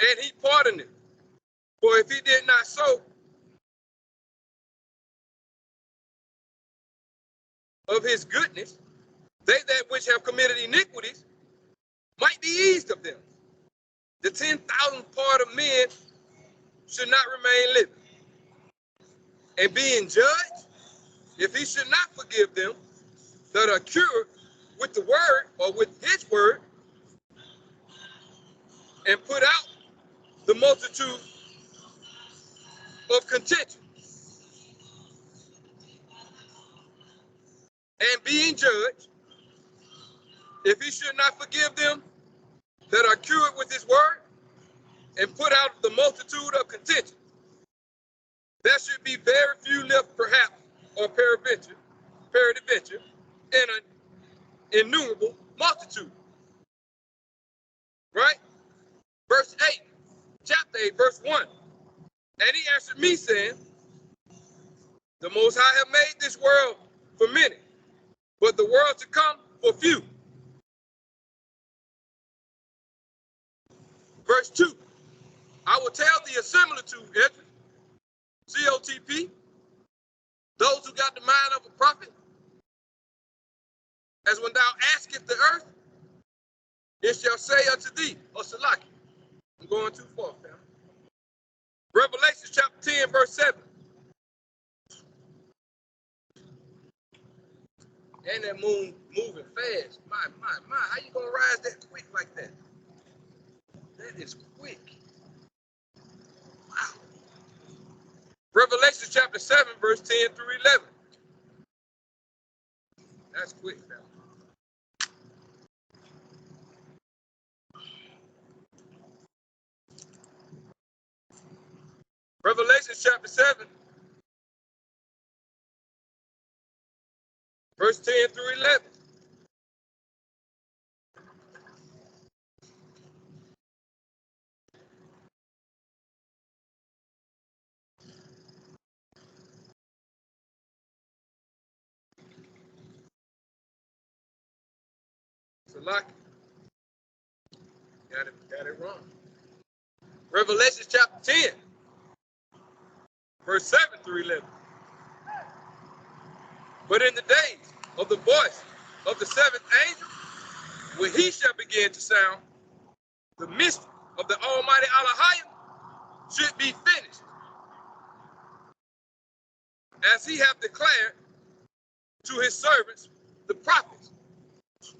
And he pardoned it. For if he did not so of his goodness, they that which have committed iniquities might be eased of them. The 10,000th part of men should not remain living. And being judged, if he should not forgive them that are cured with the word or with his word, and put out the multitude of contention. And being judged, if he should not forgive them that are cured with his word, and put out the multitude of contention, there should be very few left perhaps, or peradventure, and an innumerable multitude. Right? Verse 8, chapter 8, verse 1. And he answered me, saying, the Most High have made this world for many, but the world to come for few. Verse 2. I will tell thee a similitude, Edwin, COTP, those who got the mind of a prophet, as when thou askest the earth, it shall say unto thee, or Salaki. I'm going too far, fam. Revelation chapter 10, verse 7. And that moon moving fast. My, how you gonna rise that quick like that? That is quick. Wow. Revelation chapter 7, verse 10 through 11. That's quick, fam. Revelation chapter 7, verse 10 through 11. So like, got it wrong. Revelation chapter 10, verse 7 through 11. But in the days of the voice of the seventh angel, when he shall begin to sound, the mystery of the Almighty Elohim should be finished, as he hath declared to his servants, the prophets. So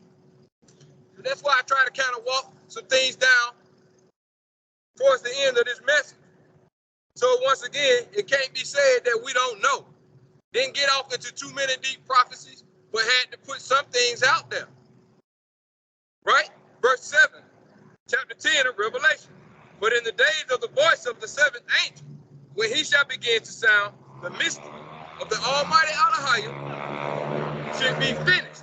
that's why I try to kind of walk some things down towards the end of this message. So once again, it can't be said that we don't know. Didn't get off into too many deep prophecies, but had to put some things out there. Right? Verse 7, chapter 10 of Revelation. But in the days of the voice of the seventh angel, when he shall begin to sound, the mystery of the Almighty Elohim should be finished,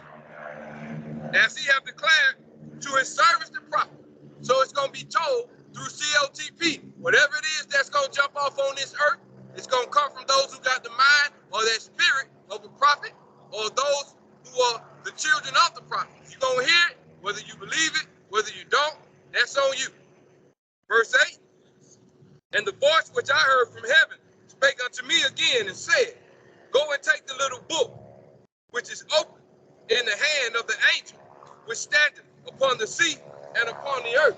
as he have declared to his servants the prophet. So it's going to be told through COTP. Whatever it is that's going to jump off on this earth, it's going to come from those who got the mind or that spirit of the prophet, or those who are the children of the prophet. You're going to hear it, whether you believe it, whether you don't, that's on you. Verse 8, and the voice which I heard from heaven spake unto me again and said, go and take the little book, which is open in the hand of the angel, which standeth upon the sea and upon the earth.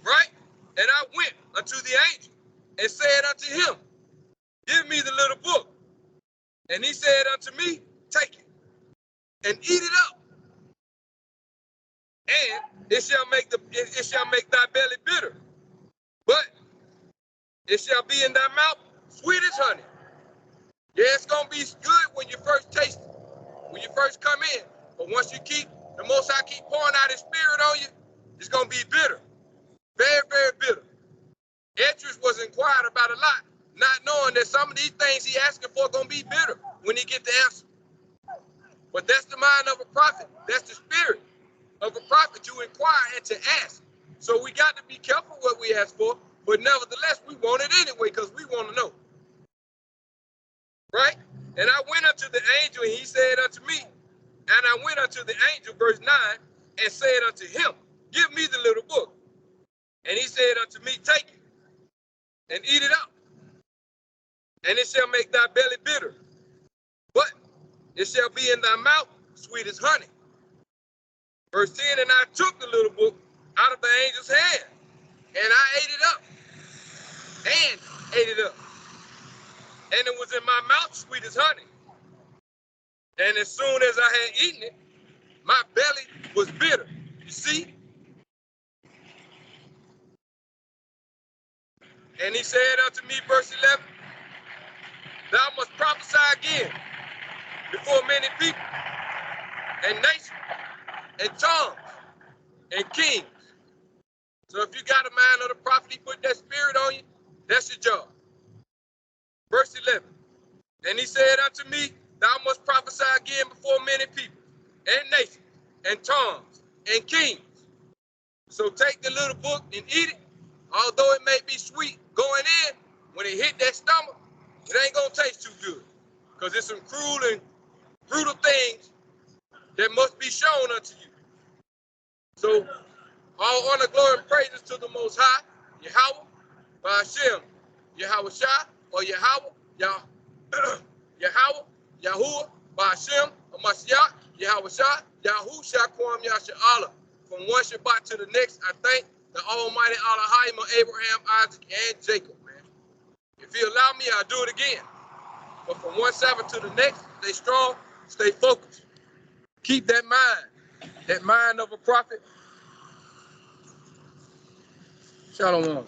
Right? And I went unto the angel and said unto him, give me the little book. And he said unto me, take it and eat it up. And it shall make thy belly bitter, but it shall be in thy mouth sweet as honey. Yeah, it's gonna be good when you first taste it, when you first come in. But once you keep, the Most High keep pouring out his spirit on you, it's gonna be bitter. Very, very bitter. Esdras was inquired about a lot, not knowing that some of these things he asking for are gonna be bitter when he get the answer. But that's the mind of a prophet. That's the spirit of a prophet, to inquire and to ask. So we got to be careful what we ask for, but nevertheless, we want it anyway because we want to know. Right? And I went unto the angel, and he said unto me, and I went unto the angel, verse 9, and said unto him, give me the little book. And he said unto me, take it and eat it up, and it shall make thy belly bitter, but it shall be in thy mouth sweet as honey. Verse 10, and I took the little book out of the angel's hand, and I ate it up, and it was in my mouth sweet as honey. And as soon as I had eaten it, my belly was bitter. You see? And he said unto me, verse 11, thou must prophesy again before many people, and nations, and tongues, and kings. So if you got a mind of the prophet, he put that spirit on you, that's your job. Verse 11, and he said unto me, thou must prophesy again before many people, and nations, and tongues, and kings. So take the little book and eat it, although it may be sweet going in, when it hit that stomach, it ain't gonna taste too good, because it's some cruel and brutal things that must be shown unto you. So all honor, glory, and praises to the Most High, Yahweh, Ba'ashem, Yahweh Shah, or Yahweh, Yahweh, Yahuwah, Ba'ashem, Amashiach, Yahweh Shah, Yahusha, Kwam, Yasha'Allah. From one Shabbat to the next, I thank the Almighty Elohim of Abraham, Isaac, and Jacob, man. If he allow me, I'll do it again. But from one Sabbath to the next, stay strong, stay focused. Keep that mind of a prophet. Shalom.